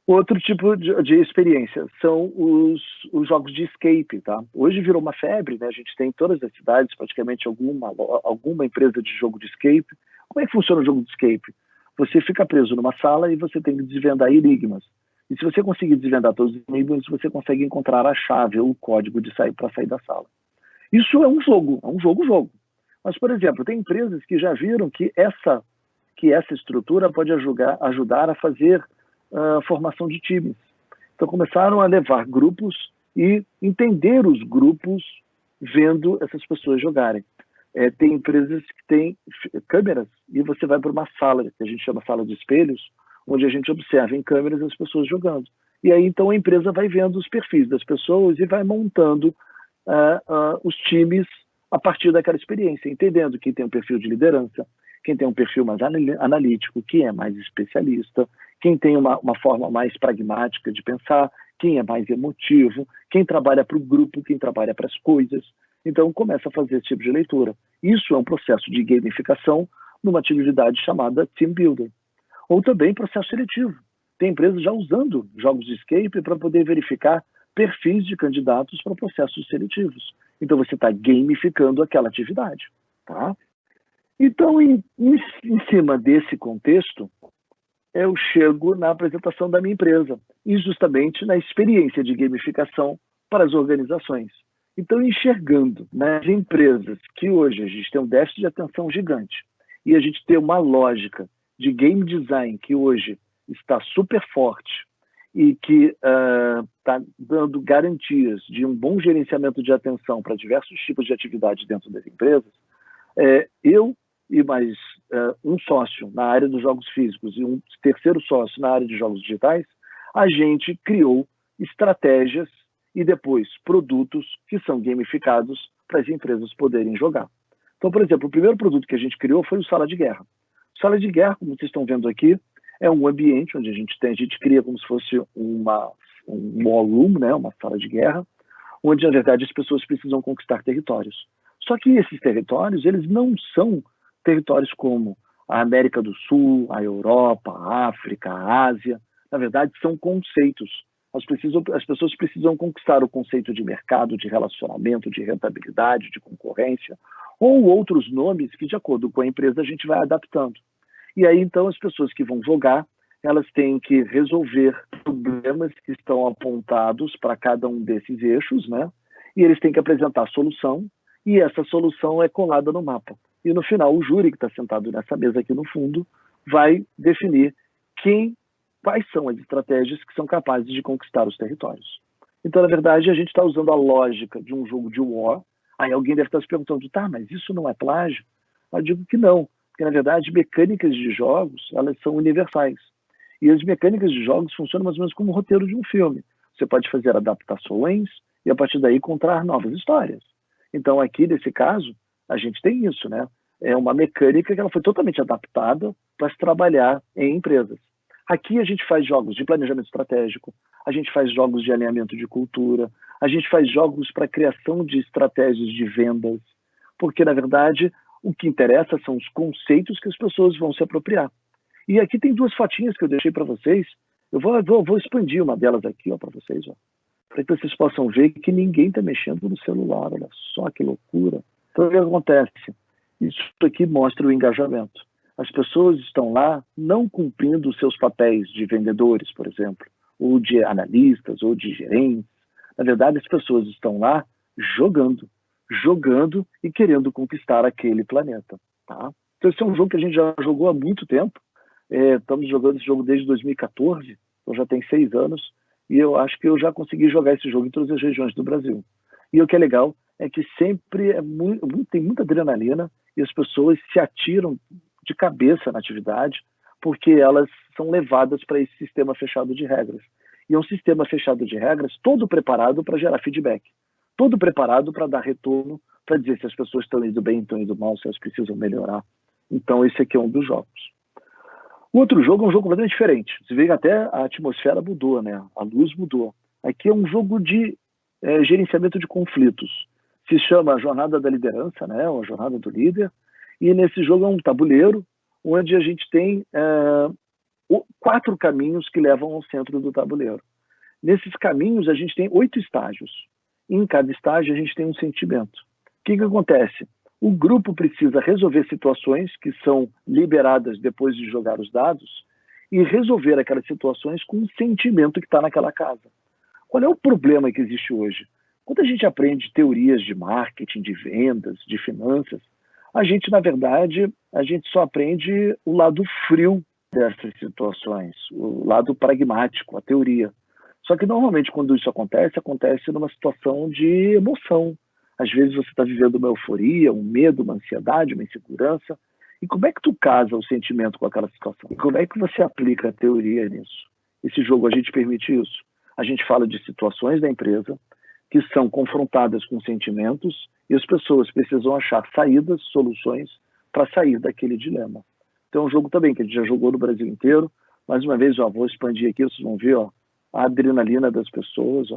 Outro tipo de experiência são os jogos de escape, tá? Hoje virou uma febre, né? A gente tem em todas as cidades praticamente alguma empresa de jogo de escape. Como é que funciona o jogo de escape? Você fica preso numa sala e você tem que desvendar enigmas. E se você conseguir desvendar todos os enigmas, você consegue encontrar a chave ou o código para sair da sala. Isso é um jogo. Mas, por exemplo, tem empresas que já viram que essa estrutura pode ajudar a fazer formação de times. Então começaram a levar grupos e entender os grupos vendo essas pessoas jogarem. Tem empresas que têm câmeras e você vai para uma sala, que a gente chama sala de espelhos, onde a gente observa em câmeras as pessoas jogando. E aí então a empresa vai vendo os perfis das pessoas e vai montando os times a partir daquela experiência, entendendo quem tem um perfil de liderança, quem tem um perfil mais analítico, quem é mais especialista, quem tem uma forma mais pragmática de pensar, quem é mais emotivo, quem trabalha para o grupo, quem trabalha para as coisas. Então, começa a fazer esse tipo de leitura. Isso é um processo de gamificação numa atividade chamada Team Builder. Ou também processo seletivo. Tem empresas já usando jogos de escape para poder verificar perfis de candidatos para processos seletivos. Então, você está gamificando aquela atividade. Tá? Então, em cima desse contexto, eu chego na apresentação da minha empresa e justamente na experiência de gamificação para as organizações. Então, enxergando nas empresas que hoje a gente tem um déficit de atenção gigante e a gente tem uma lógica de game design que hoje está super forte e que está dando garantias de um bom gerenciamento de atenção para diversos tipos de atividades dentro das empresas, eu e mais um sócio na área dos jogos físicos e um terceiro sócio na área de jogos digitais, a gente criou estratégias e depois produtos que são gamificados para as empresas poderem jogar. Então, por exemplo, o primeiro produto que a gente criou foi o Sala de Guerra. Sala de Guerra, como vocês estão vendo aqui, é um ambiente onde a gente cria como se fosse um war room, né, uma sala de guerra, onde, na verdade, as pessoas precisam conquistar territórios. Só que esses territórios, eles não são territórios como a América do Sul, a Europa, a África, a Ásia. Na verdade, são conceitos. As pessoas precisam conquistar o conceito de mercado, de relacionamento, de rentabilidade, de concorrência, ou outros nomes que, de acordo com a empresa, a gente vai adaptando. E aí, então, as pessoas que vão jogar, elas têm que resolver problemas que estão apontados para cada um desses eixos, né? E eles têm que apresentar a solução, e essa solução é colada no mapa. E no final, o júri que está sentado nessa mesa aqui no fundo vai definir quais são as estratégias que são capazes de conquistar os territórios. Então, na verdade, a gente está usando a lógica de um jogo de war. Aí alguém deve estar se perguntando, tá, mas isso não é plágio? Eu digo que não, porque, na verdade, mecânicas de jogos, elas são universais. E as mecânicas de jogos funcionam mais ou menos como o roteiro de um filme. Você pode fazer adaptações e, a partir daí, contar novas histórias. Então, aqui, nesse caso, A gente tem isso, né? É uma mecânica que ela foi totalmente adaptada para se trabalhar em empresas. Aqui a gente faz jogos de planejamento estratégico, a gente faz jogos de alinhamento de cultura, a gente faz jogos para criação de estratégias de vendas, porque, na verdade, o que interessa são os conceitos que as pessoas vão se apropriar. E aqui tem duas fotinhas que eu deixei para vocês. Eu vou expandir uma delas aqui para vocês, para que vocês possam ver que ninguém está mexendo no celular. Olha só que loucura. Então, o que acontece? Isso aqui mostra o engajamento. As pessoas estão lá não cumprindo os seus papéis de vendedores, por exemplo, ou de analistas, ou de gerentes. Na verdade, as pessoas estão lá jogando e querendo conquistar aquele planeta. Tá? Então, esse é um jogo que a gente já jogou há muito tempo. Estamos jogando esse jogo desde 2014, então já tem 6 anos, e eu acho que eu já consegui jogar esse jogo em todas as regiões do Brasil. E o que é legal é que sempre tem muita adrenalina e as pessoas se atiram de cabeça na atividade porque elas são levadas para esse sistema fechado de regras. E é um sistema fechado de regras todo preparado para gerar feedback, todo preparado para dar retorno, para dizer se as pessoas estão indo bem, estão indo mal, se elas precisam melhorar. Então esse aqui é um dos jogos. O outro jogo é um jogo completamente diferente. Você vê que até a atmosfera mudou, né? A luz mudou. Aqui é um jogo de gerenciamento de conflitos. Se chama Jornada da Liderança, né? Ou a Jornada do Líder. E nesse jogo é um tabuleiro, onde a gente tem 4 caminhos que levam ao centro do tabuleiro. Nesses caminhos, a gente tem 8 estágios. E em cada estágio, a gente tem um sentimento. O que acontece? O grupo precisa resolver situações que são liberadas depois de jogar os dados e resolver aquelas situações com o sentimento que está naquela casa. Qual é o problema que existe hoje? Quando a gente aprende teorias de marketing, de vendas, de finanças, a gente, na verdade, só aprende o lado frio dessas situações, o lado pragmático, a teoria. Só que, normalmente, quando isso acontece numa situação de emoção. Às vezes você está vivendo uma euforia, um medo, uma ansiedade, uma insegurança. E como é que tu casa o sentimento com aquela situação? E como é que você aplica a teoria nisso? Esse jogo, a gente permite isso. A gente fala de situações da empresa que são confrontadas com sentimentos e as pessoas precisam achar saídas, soluções para sair daquele dilema. Então é um jogo também que a gente já jogou no Brasil inteiro. Mais uma vez, vou expandir aqui, vocês vão ver a adrenalina das pessoas,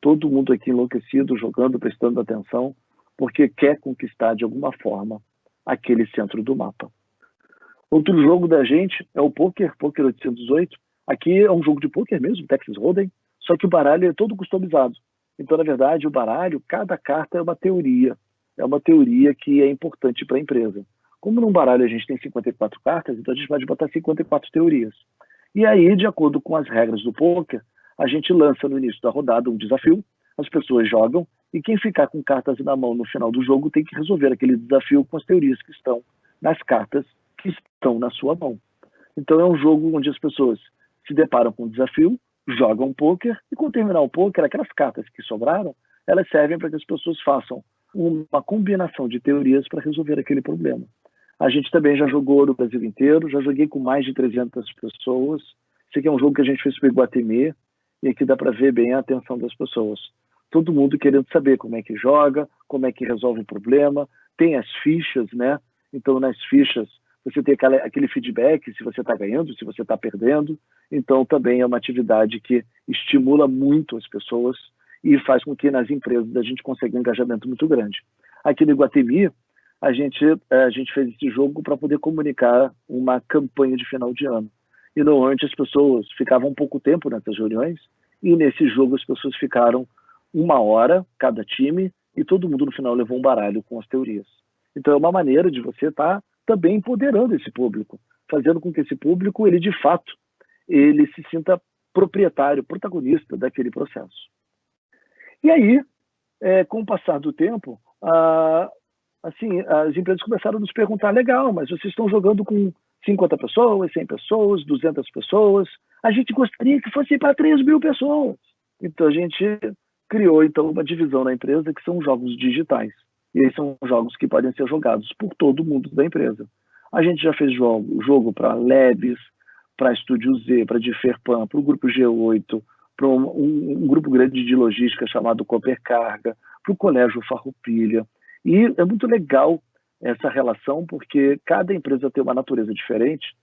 todo mundo aqui enlouquecido, jogando, prestando atenção, porque quer conquistar de alguma forma aquele centro do mapa. Outro jogo da gente é o Poker 808. Aqui é um jogo de poker mesmo, Texas Hold'em, só que o baralho é todo customizado. Então, na verdade, o baralho, cada carta é uma teoria. É uma teoria que é importante para a empresa. Como num baralho a gente tem 54 cartas, então a gente pode botar 54 teorias. E aí, de acordo com as regras do poker, a gente lança no início da rodada um desafio, as pessoas jogam, e quem ficar com cartas na mão no final do jogo tem que resolver aquele desafio com as teorias que estão nas cartas que estão na sua mão. Então é um jogo onde as pessoas se deparam com o desafio, jogam pôquer, e quando terminar o pôquer, aquelas cartas que sobraram, elas servem para que as pessoas façam uma combinação de teorias para resolver aquele problema. A gente também já jogou no Brasil inteiro, já joguei com mais de 300 pessoas. Esse aqui é um jogo que a gente fez para o Iguatemi, e aqui dá para ver bem a atenção das pessoas. Todo mundo querendo saber como é que joga, como é que resolve o problema. Tem as fichas, né? Então, nas fichas, você tem aquele feedback, se você está ganhando, se você está perdendo. Então, também é uma atividade que estimula muito as pessoas e faz com que nas empresas a gente consiga um engajamento muito grande. Aqui no Iguatemi, a gente fez esse jogo para poder comunicar uma campanha de final de ano. E normalmente as pessoas ficavam pouco tempo nessas reuniões, e nesse jogo as pessoas ficaram 1 hora, cada time, e todo mundo no final levou um baralho com as teorias. Então é uma maneira de você estar também empoderando esse público, fazendo com que esse público, ele de fato, ele se sinta proprietário, protagonista daquele processo. E aí, com o passar do tempo, as empresas começaram a nos perguntar, legal, mas vocês estão jogando com 50 pessoas, 100 pessoas, 200 pessoas, a gente gostaria que fosse para 3.000 pessoas. Então a gente criou então uma divisão na empresa que são jogos digitais. E esses são jogos que podem ser jogados por todo mundo da empresa. A gente já fez jogo para Labs, para Estúdio Z, para Diferpan, para o Grupo G8, para um grupo grande de logística chamado Coopercarga, para o Colégio Farroupilha. E é muito legal essa relação, porque cada empresa tem uma natureza diferente,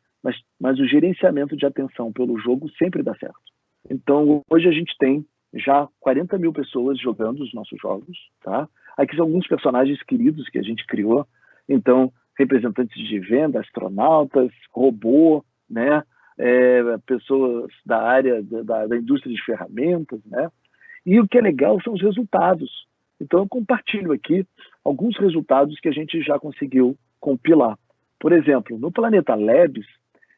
mas o gerenciamento de atenção pelo jogo sempre dá certo. Então, hoje a gente tem já 40 mil pessoas jogando os nossos jogos, tá? Aqui são alguns personagens queridos que a gente criou. Então, representantes de venda, astronautas, robô, né? Pessoas da área da indústria de ferramentas, né? E o que é legal são os resultados. Então, eu compartilho aqui alguns resultados que a gente já conseguiu compilar. Por exemplo, no Planeta Labs,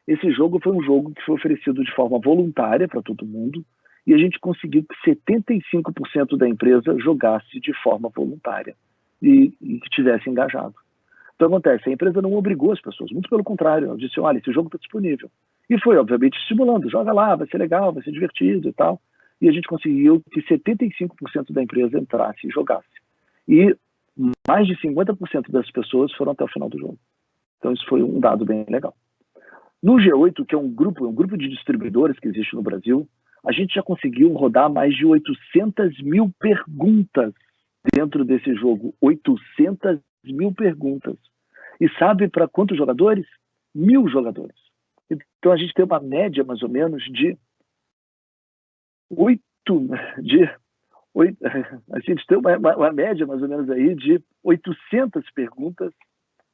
esse jogo foi um jogo que foi oferecido de forma voluntária para todo mundo, e a gente conseguiu que 75% da empresa jogasse de forma voluntária e que tivesse engajado. Então, acontece, a empresa não obrigou as pessoas, muito pelo contrário, ela disse, olha, esse jogo está disponível. E foi, obviamente, estimulando, joga lá, vai ser legal, vai ser divertido e tal. E a gente conseguiu que 75% da empresa entrasse e jogasse. E mais de 50% das pessoas foram até o final do jogo. Então, isso foi um dado bem legal. No G8, que é um grupo de distribuidores que existe no Brasil, a gente já conseguiu rodar mais de 800 mil perguntas dentro desse jogo. 800 mil perguntas. E sabe para quantos jogadores? 1.000 jogadores. Então, a gente tem uma média, mais ou menos, de a gente tem uma média, mais ou menos, aí de 800 perguntas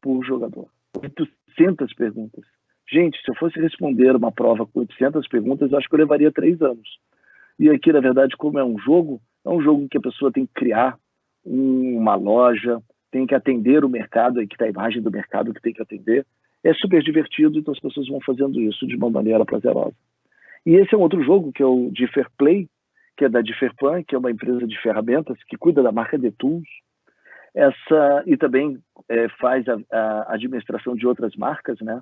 por jogador. 800 perguntas. Gente, se eu fosse responder uma prova com 800 perguntas, eu acho que eu levaria 3 anos. E aqui, na verdade, como é um jogo que a pessoa tem que criar uma loja, tem que atender o mercado, aí que está a imagem do mercado que tem que atender. É super divertido, então as pessoas vão fazendo isso de uma maneira prazerosa. E esse é um outro jogo, que é o Differplay, que é da Differpan, que é uma empresa de ferramentas que cuida da marca The Tools. E também faz a administração de outras marcas, né?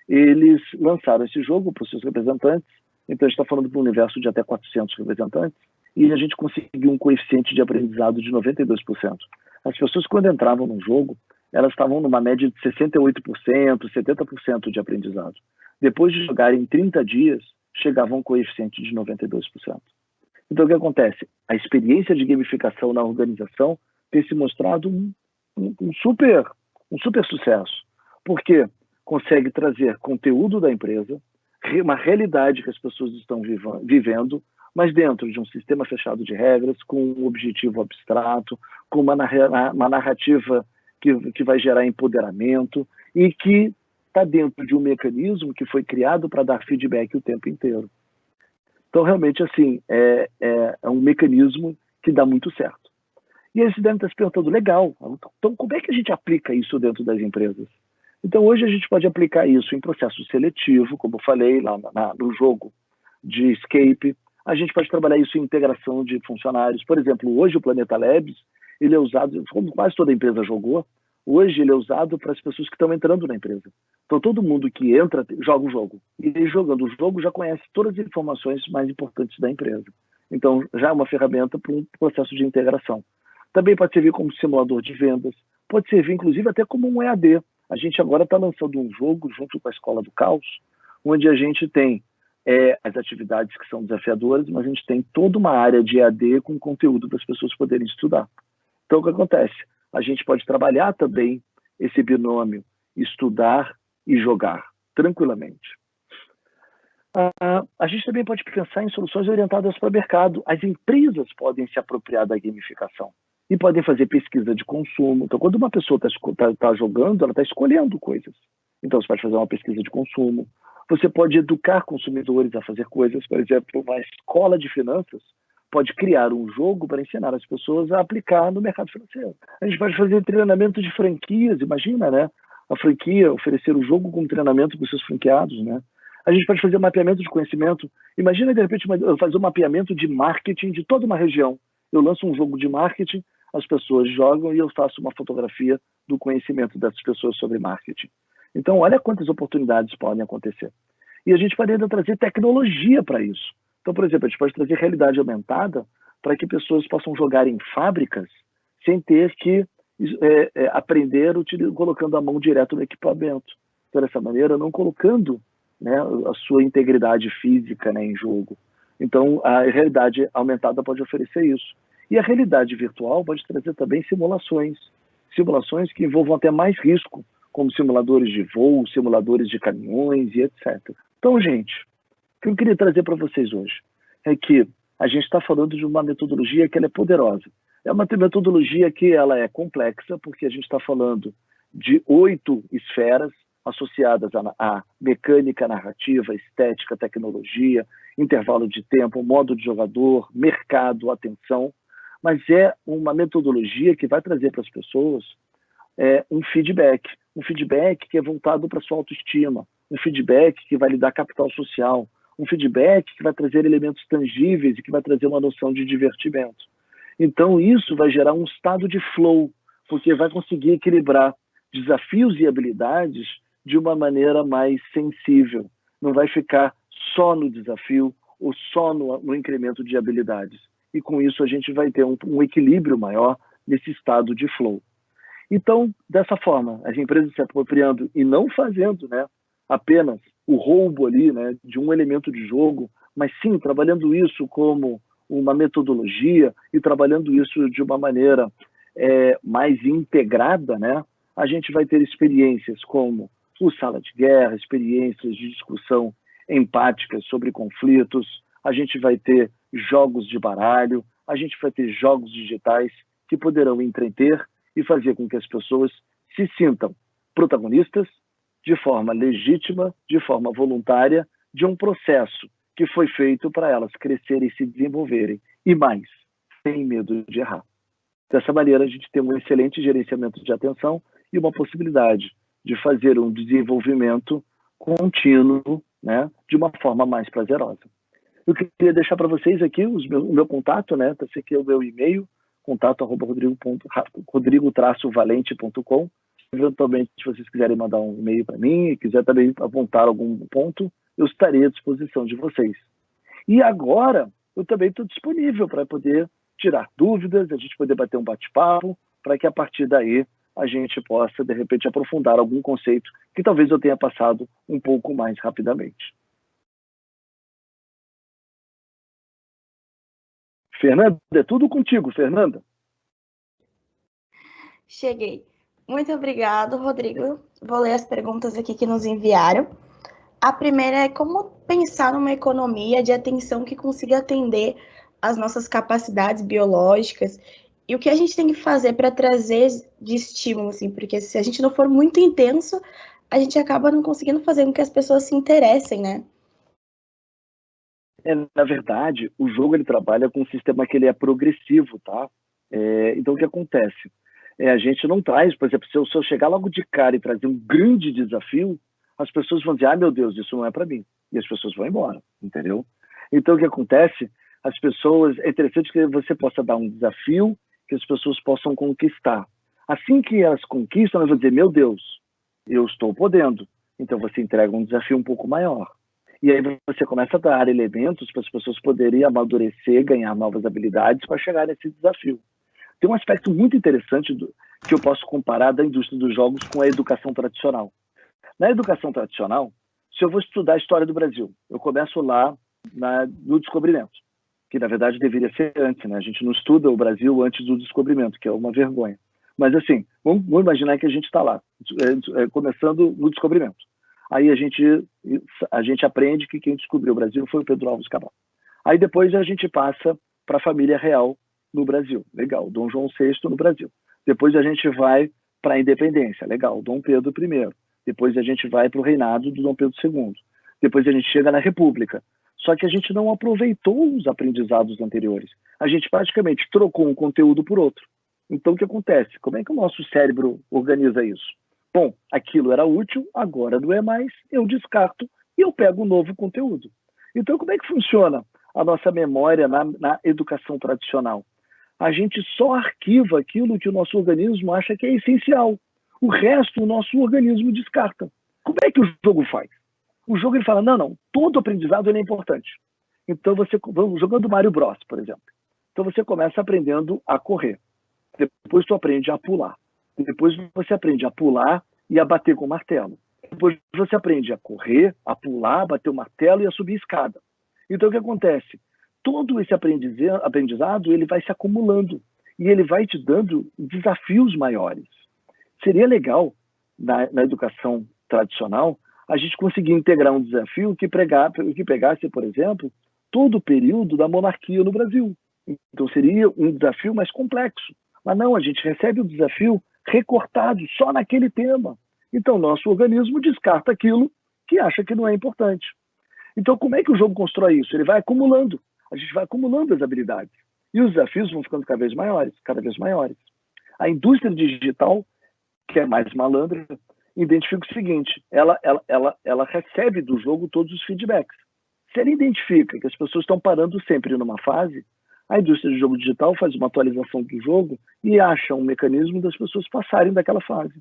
Eles lançaram esse jogo para os seus representantes, então a gente está falando de um universo de até 400 representantes, e a gente conseguiu um coeficiente de aprendizado de 92%. As pessoas, quando entravam no jogo, elas estavam numa média de 68%, 70% de aprendizado. Depois de jogarem em 30 dias, chegavam a um coeficiente de 92%. Então, o que acontece? A experiência de gamificação na organização tem se mostrado um super sucesso, porque consegue trazer conteúdo da empresa, uma realidade que as pessoas estão vivendo, mas dentro de um sistema fechado de regras, com um objetivo abstrato, com uma narrativa que vai gerar empoderamento e que está dentro de um mecanismo que foi criado para dar feedback o tempo inteiro. Então, realmente, assim, é um mecanismo que dá muito certo. E aí você deve estar se perguntando, legal, então como é que a gente aplica isso dentro das empresas? Então, hoje a gente pode aplicar isso em processo seletivo, como eu falei lá no jogo de Escape. A gente pode trabalhar isso em integração de funcionários. Por exemplo, hoje o Planeta Labs, ele é usado, como quase toda empresa jogou, hoje ele é usado para as pessoas que estão entrando na empresa. Então, todo mundo que entra, joga o jogo. E jogando o jogo, já conhece todas as informações mais importantes da empresa. Então, já é uma ferramenta para um processo de integração. Também pode servir como simulador de vendas, pode servir, inclusive, até como um EAD. A gente agora está lançando um jogo junto com a Escola do Caos, onde a gente tem as atividades que são desafiadoras, mas a gente tem toda uma área de EAD com conteúdo para as pessoas poderem estudar. Então, o que acontece? A gente pode trabalhar também esse binômio, estudar e jogar, tranquilamente. A gente também pode pensar em soluções orientadas para o mercado. As empresas podem se apropriar da gamificação e podem fazer pesquisa de consumo. Então, quando uma pessoa está jogando, ela está escolhendo coisas. Então, você pode fazer uma pesquisa de consumo. Você pode educar consumidores a fazer coisas. Por exemplo, uma escola de finanças pode criar um jogo para ensinar as pessoas a aplicar no mercado financeiro. A gente pode fazer treinamento de franquias, imagina, né? A franquia oferecer o jogo como treinamento para os seus franqueados, né? A gente pode fazer mapeamento de conhecimento. Imagina, de repente, fazer um mapeamento de marketing de toda uma região. Eu lanço um jogo de marketing, as pessoas jogam e eu faço uma fotografia do conhecimento dessas pessoas sobre marketing. Então, olha quantas oportunidades podem acontecer. E a gente pode ainda trazer tecnologia para isso. Então, por exemplo, a gente pode trazer realidade aumentada para que pessoas possam jogar em fábricas sem ter que aprender colocando a mão direto no equipamento. Então, dessa maneira, não colocando, né, a sua integridade física, né, em jogo. Então, a realidade aumentada pode oferecer isso. E a realidade virtual pode trazer também simulações simulações que envolvam até mais risco, como simuladores de voo, simuladores de caminhões e etc. Então, gente, o que eu queria trazer para vocês hoje é que a gente está falando de uma metodologia que ela é poderosa. É uma metodologia que ela é complexa, porque a gente está falando de 8 esferas associadas à mecânica, narrativa, estética, tecnologia, intervalo de tempo, modo de jogador, mercado, atenção, mas é uma metodologia que vai trazer para as pessoas um feedback que é voltado para a sua autoestima, um feedback que vai lhe dar capital social, um feedback que vai trazer elementos tangíveis e que vai trazer uma noção de divertimento. Então, isso vai gerar um estado de flow, porque vai conseguir equilibrar desafios e habilidades de uma maneira mais sensível. Não vai ficar só no desafio ou só no incremento de habilidades. E com isso a gente vai ter um equilíbrio maior nesse estado de flow. Então, dessa forma, as empresas se apropriando e não fazendo, né, apenas o roubo ali, né, de um elemento de jogo, mas sim trabalhando isso como uma metodologia e trabalhando isso de uma maneira mais integrada, né, a gente vai ter experiências como o Sala de Guerra, experiências de discussão empáticas sobre conflitos, a gente vai ter jogos de baralho, a gente vai ter jogos digitais que poderão entreter e fazer com que as pessoas se sintam protagonistas de forma legítima, de forma voluntária, de um processo que foi feito para elas crescerem e se desenvolverem. E mais, sem medo de errar. Dessa maneira, a gente tem um excelente gerenciamento de atenção e uma possibilidade de fazer um desenvolvimento contínuo, né, de uma forma mais prazerosa. Eu queria deixar para vocês aqui o meu contato, né? Esse aqui é o meu e-mail, contato@rodrigo-valente.com. Eventualmente, se vocês quiserem mandar um e-mail para mim e quiser também apontar algum ponto, eu estarei à disposição de vocês. E agora, eu também estou disponível para poder tirar dúvidas, a gente poder bater um bate-papo, para que a partir daí a gente possa, de repente, aprofundar algum conceito que talvez eu tenha passado um pouco mais rapidamente. Fernanda, é tudo contigo, Fernanda. Cheguei. Muito obrigado, Rodrigo. Vou ler as perguntas aqui que nos enviaram. A primeira é como pensar numa economia de atenção que consiga atender às nossas capacidades biológicas e o que a gente tem que fazer para trazer de estímulo, assim, porque se a gente não for muito intenso, a gente acaba não conseguindo fazer com que as pessoas se interessem, né? Na verdade, o jogo ele trabalha com um sistema que ele é progressivo, tá? Então, o que acontece? A gente não traz, por exemplo, se eu chegar logo de cara e trazer um grande desafio, as pessoas vão dizer, meu Deus, isso não é para mim. E as pessoas vão embora, entendeu? Então, o que acontece? As pessoas, é interessante que você possa dar um desafio que as pessoas possam conquistar. Assim que elas conquistam, elas vão dizer, meu Deus, eu estou podendo. Então, você entrega um desafio um pouco maior. E aí você começa a dar elementos para as pessoas poderem amadurecer, ganhar novas habilidades para chegar nesse desafio. Tem um aspecto muito interessante que eu posso comparar da indústria dos jogos com a educação tradicional. Na educação tradicional, se eu vou estudar a história do Brasil, eu começo lá no descobrimento, que na verdade deveria ser antes, né? A gente não estuda o Brasil antes do descobrimento, que é uma vergonha. Mas assim, vamos imaginar que a gente está lá, começando no descobrimento. Aí a gente aprende que quem descobriu o Brasil foi o Pedro Álvares Cabral. Aí depois a gente passa para a família real no Brasil. Legal, Dom João VI no Brasil. Depois a gente vai para a independência. Legal, Dom Pedro I. Depois a gente vai para o reinado do Dom Pedro II. Depois a gente chega na República. Só que a gente não aproveitou os aprendizados anteriores. A gente praticamente trocou um conteúdo por outro. Então o que acontece? Como é que o nosso cérebro organiza isso? Bom, aquilo era útil, agora não é mais, eu descarto e eu pego um novo conteúdo. Então, como é que funciona a nossa memória na educação tradicional? A gente só arquiva aquilo que o nosso organismo acha que é essencial. O resto, o nosso organismo descarta. Como é que o jogo faz? O jogo ele fala, não, todo aprendizado ele é importante. Então, jogando Mario Bros, por exemplo. Então, você começa aprendendo a correr. Depois, tu aprende a pular. Depois você aprende a pular e a bater com o martelo. Depois você aprende a correr, a pular, a bater o martelo e a subir a escada. Então o que acontece? Todo esse aprendizado ele vai se acumulando e ele vai te dando desafios maiores. Seria legal, na educação tradicional, a gente conseguir integrar um desafio que pegasse, por exemplo, todo o período da monarquia no Brasil. Então seria um desafio mais complexo. Mas não, a gente recebe o desafio recortado só naquele tema. Então nosso organismo descarta aquilo que acha que não é importante. Então como é que o jogo constrói isso? Ele vai acumulando. A gente vai acumulando as habilidades. E os desafios vão ficando cada vez maiores, cada vez maiores. A indústria digital, que é mais malandra, identifica o seguinte: ela recebe do jogo todos os feedbacks. Se ela identifica que as pessoas estão parando sempre numa fase, a indústria de jogo digital faz uma atualização do jogo e acha um mecanismo das pessoas passarem daquela fase.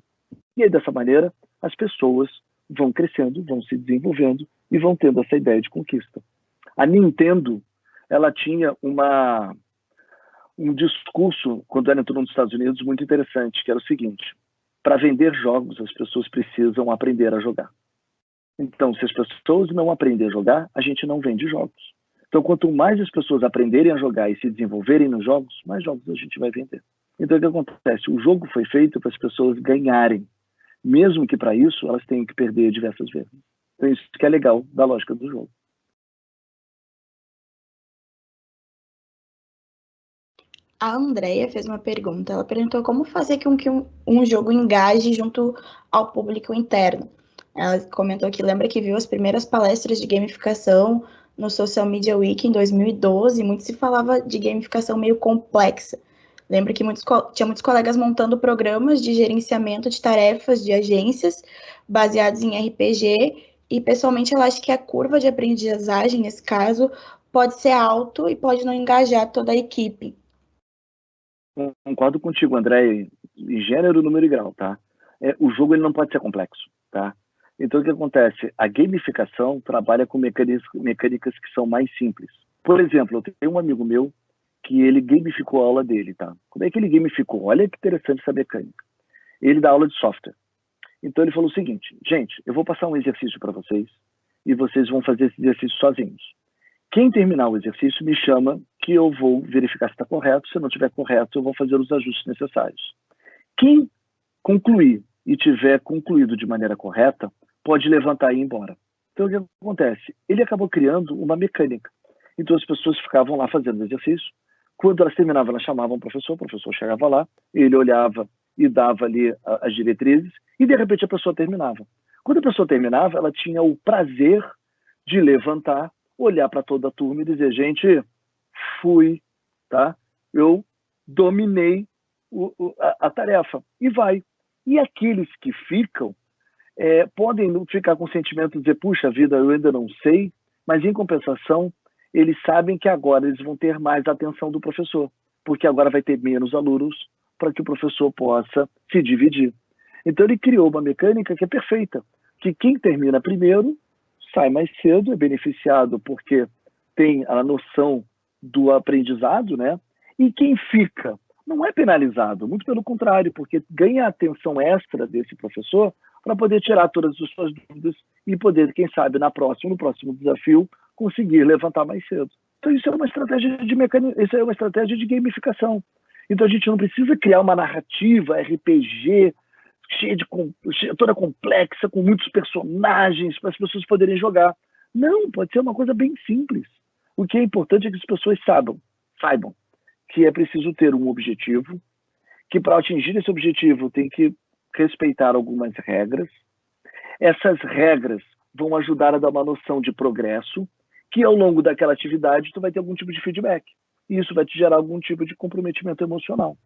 E aí, dessa maneira, as pessoas vão crescendo, vão se desenvolvendo e vão tendo essa ideia de conquista. A Nintendo, ela tinha um discurso, quando ela entrou nos Estados Unidos, muito interessante, que era o seguinte: para vender jogos, as pessoas precisam aprender a jogar. Então, se as pessoas não aprenderem a jogar, a gente não vende jogos. Então, quanto mais as pessoas aprenderem a jogar e se desenvolverem nos jogos, mais jogos a gente vai vender. Então, o que acontece? O jogo foi feito para as pessoas ganharem, mesmo que para isso elas tenham que perder diversas vezes. Então, isso que é legal da lógica do jogo. A Andrea fez uma pergunta. Ela perguntou como fazer com que um jogo engaje junto ao público interno. Ela comentou que lembra que viu as primeiras palestras de gamificação no Social Media Week em 2012, e muito se falava de gamificação meio complexa. Lembra que tinha muitos colegas montando programas de gerenciamento de tarefas de agências baseados em RPG, e pessoalmente ela acha que a curva de aprendizagem, nesse caso, pode ser alto e pode não engajar toda a equipe. Concordo contigo, André, em gênero, número e grau, tá? O jogo ele não pode ser complexo, tá? Então, o que acontece? A gamificação trabalha com mecânicas que são mais simples. Por exemplo, eu tenho um amigo meu que ele gamificou a aula dele, tá? Como é que ele gamificou? Olha que interessante essa mecânica. Ele dá aula de software. Então, ele falou o seguinte: gente, eu vou passar um exercício para vocês e vocês vão fazer esse exercício sozinhos. Quem terminar o exercício me chama, que eu vou verificar se está correto. Se não estiver correto, eu vou fazer os ajustes necessários. Quem concluir e tiver concluído de maneira correta, pode levantar e ir embora. Então, o que acontece? Ele acabou criando uma mecânica. Então, as pessoas ficavam lá fazendo o exercício. Quando elas terminavam, elas chamavam o professor chegava lá, ele olhava e dava ali as diretrizes, e de repente a pessoa terminava. Quando a pessoa terminava, ela tinha o prazer de levantar, olhar para toda a turma e dizer: gente, fui, tá? Eu dominei a tarefa. E vai. E aqueles que ficam podem ficar com o sentimento de dizer: puxa vida, eu ainda não sei, mas em compensação, eles sabem que agora eles vão ter mais atenção do professor, porque agora vai ter menos alunos para que o professor possa se dividir. Então ele criou uma mecânica que é perfeita, que quem termina primeiro sai mais cedo, é beneficiado porque tem a noção do aprendizado, né? E quem fica não é penalizado, muito pelo contrário, porque ganha a atenção extra desse professor para poder tirar todas as suas dúvidas e poder, quem sabe, no próximo desafio, conseguir levantar mais cedo. Então isso é uma estratégia isso é uma estratégia de gamificação. Então a gente não precisa criar uma narrativa RPG toda complexa, com muitos personagens para as pessoas poderem jogar. Não, pode ser uma coisa bem simples. O que é importante é que as pessoas saibam que é preciso ter um objetivo, que para atingir esse objetivo tem que respeitar algumas regras. Essas regras vão ajudar a dar uma noção de progresso, que ao longo daquela atividade tu vai ter algum tipo de feedback. E isso vai te gerar algum tipo de comprometimento emocional.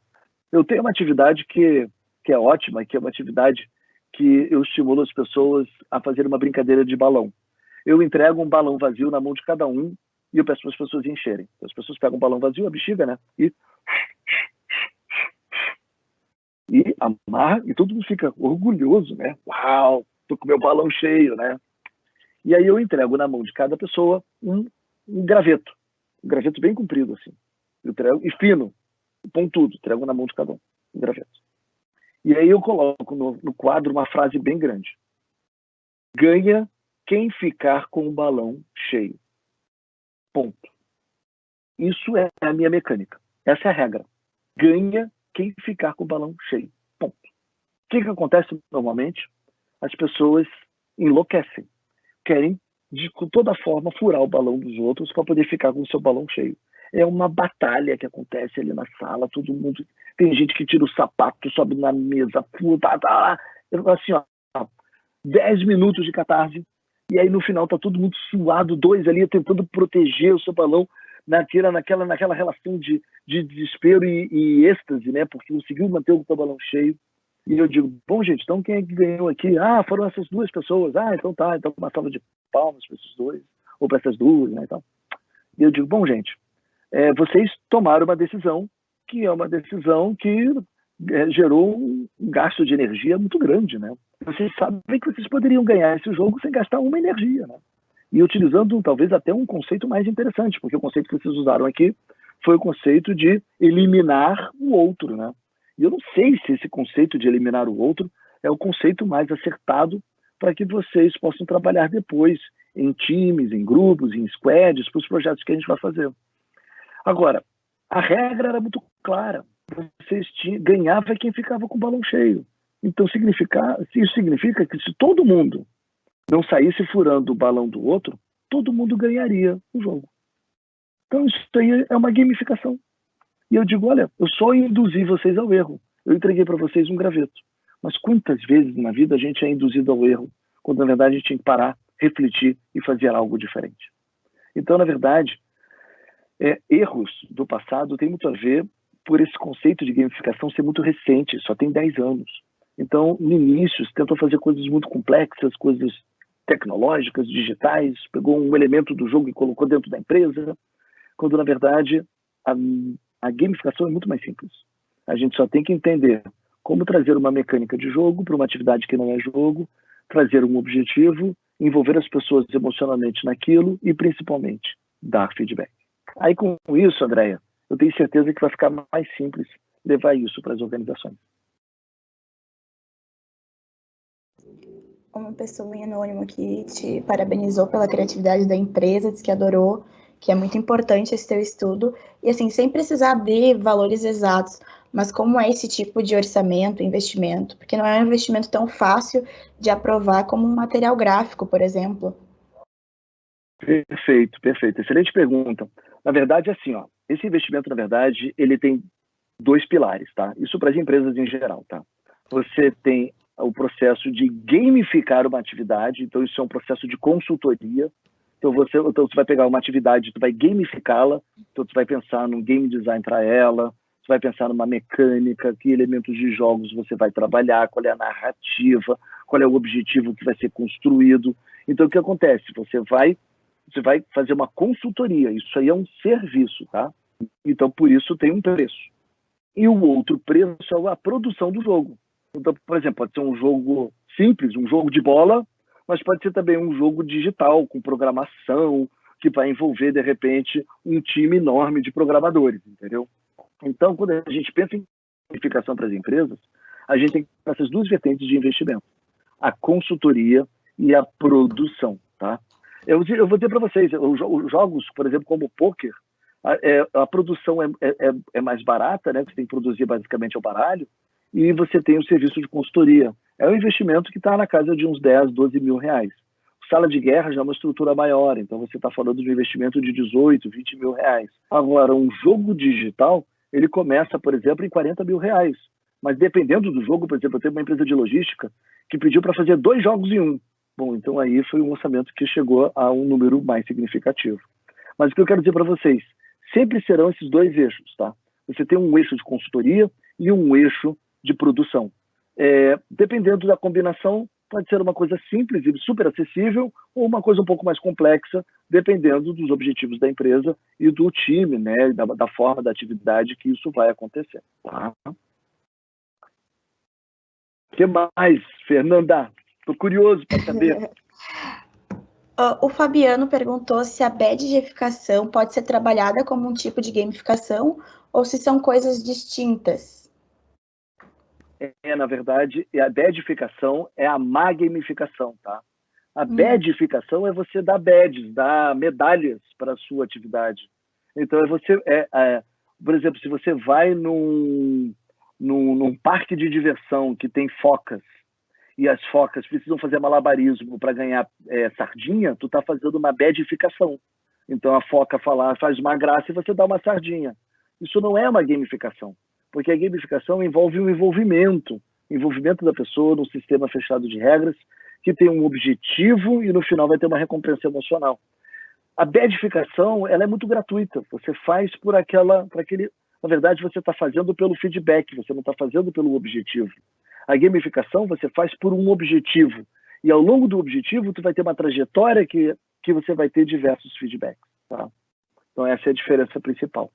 Eu tenho uma atividade que é ótima, que é uma atividade que eu estimulo as pessoas a fazer uma brincadeira de balão. Eu entrego um balão vazio na mão de cada um e eu peço para as pessoas encherem. As pessoas pegam um balão vazio, a bexiga, né? E amarra, e todo mundo fica orgulhoso, né? Uau, tô com meu balão cheio, né? E aí eu entrego na mão de cada pessoa um graveto bem comprido, assim. Eu entrego, e fino, pontudo, entrego na mão de cada um graveto. E aí eu coloco no quadro uma frase bem grande: ganha quem ficar com o balão cheio. Ponto. Isso é a minha mecânica. Essa é a regra. Ganha quem ficar com o balão cheio. Ponto. que acontece normalmente? As pessoas enlouquecem, querem de toda forma furar o balão dos outros para poder ficar com o seu balão cheio. É uma batalha que acontece ali na sala, todo mundo, tem gente que tira o sapato, sobe na mesa, puta, tá, assim, ó, 10 minutos de catarse, e aí no final tá todo mundo suado, dois ali tentando proteger o seu balão naquela relação de desespero e êxtase, né, porque conseguiu manter o seu balão cheio. E eu digo, bom, gente, então quem é que ganhou aqui? Ah, foram essas duas pessoas. Ah, então tá, então uma salva de palmas para esses dois, ou para essas duas, né, então. E eu digo, bom, gente, vocês tomaram uma decisão que é uma decisão que gerou um gasto de energia muito grande, né? Vocês sabem que vocês poderiam ganhar esse jogo sem gastar uma energia, né? E utilizando talvez até um conceito mais interessante, porque o conceito que vocês usaram aqui foi o conceito de eliminar o outro, né? E eu não sei se esse conceito de eliminar o outro é o conceito mais acertado para que vocês possam trabalhar depois em times, em grupos, em squads, para os projetos que a gente vai fazer. Agora, a regra era muito clara. Ganhava quem ficava com o balão cheio. Então, isso significa que se todo mundo não saísse furando o balão do outro, todo mundo ganharia o jogo. Então, isso aí é uma gamificação. E eu digo, olha, eu só induzi vocês ao erro. Eu entreguei para vocês um graveto. Mas quantas vezes na vida a gente é induzido ao erro, quando na verdade a gente tinha que parar, refletir e fazer algo diferente. Então, na verdade, erros do passado têm muito a ver por esse conceito de gamificação ser muito recente, só tem 10 anos. Então, no início, se tentou fazer coisas muito complexas, coisas tecnológicas, digitais, pegou um elemento do jogo e colocou dentro da empresa, quando, na verdade, a gamificação é muito mais simples. A gente só tem que entender como trazer uma mecânica de jogo para uma atividade que não é jogo, trazer um objetivo, envolver as pessoas emocionalmente naquilo e, principalmente, dar feedback. Aí, com isso, Andréia, eu tenho certeza que vai ficar mais simples levar isso para as organizações. Uma pessoa em anônimo que te parabenizou pela criatividade da empresa, disse que adorou, que é muito importante esse teu estudo, e assim, sem precisar de valores exatos, mas como é esse tipo de orçamento, investimento? Porque não é um investimento tão fácil de aprovar como um material gráfico, por exemplo. Perfeito, perfeito. Excelente pergunta. Na verdade, assim, ó, esse investimento, na verdade, ele tem 2 pilares, tá? Isso para as empresas em geral, tá? Você tem o processo de gamificar uma atividade, então isso é um processo de consultoria. Então você vai pegar uma atividade, tu vai gamificá-la, então tu vai pensar num game design para ela, tu vai pensar numa mecânica, que elementos de jogos você vai trabalhar, qual é a narrativa, qual é o objetivo que vai ser construído. Então o que acontece? Você vai fazer uma consultoria, isso aí é um serviço, tá? Então por isso tem um preço. E o outro preço é a produção do jogo. Então, por exemplo, pode ser um jogo simples, um jogo de bola, mas pode ser também um jogo digital, com programação, que vai envolver, de repente, um time enorme de programadores, entendeu? Então, quando a gente pensa em gamificação para as empresas, a gente tem essas 2 vertentes de investimento, a consultoria e a produção, tá? Eu vou dizer para vocês, os jogos, por exemplo, como o pôquer, a produção é mais barata, né? Você tem que produzir basicamente o baralho, e você tem o serviço de consultoria. É um investimento que está na casa de uns 10, 12 mil reais. Sala de guerra já é uma estrutura maior, então você está falando de um investimento de 18, 20 mil reais. Agora, um jogo digital, ele começa, por exemplo, em 40 mil reais. Mas dependendo do jogo, por exemplo, eu tenho uma empresa de logística que pediu para fazer 2 jogos em um. Bom, então aí foi um orçamento que chegou a um número mais significativo. Mas o que eu quero dizer para vocês, sempre serão esses 2 eixos, tá? Você tem um eixo de consultoria e um eixo de produção. Dependendo da combinação, pode ser uma coisa simples e super acessível ou uma coisa um pouco mais complexa, dependendo dos objetivos da empresa e do time, né, da forma da atividade que isso vai acontecer. Tá? O que mais, Fernanda? Estou curioso para saber. O Fabiano perguntou se a badificação pode ser trabalhada como um tipo de gamificação ou se são coisas distintas. Na verdade, a badificação é a má gamificação, tá? A badificação é você dar badges, dar medalhas para a sua atividade. Então, por exemplo, se você vai num parque de diversão que tem focas, e as focas precisam fazer malabarismo para ganhar sardinha, tu está fazendo uma badificação. Então a foca faz uma graça e você dá uma sardinha. Isso não é uma gamificação, porque a gamificação envolve um envolvimento da pessoa num sistema fechado de regras que tem um objetivo e no final vai ter uma recompensa emocional. A badificação, ela é muito gratuita. Você faz por aquele... Na verdade, você está fazendo pelo feedback, você não está fazendo pelo objetivo. A gamificação você faz por um objetivo. E ao longo do objetivo, tu vai ter uma trajetória que você vai ter diversos feedbacks. Tá? Então, essa é a diferença principal.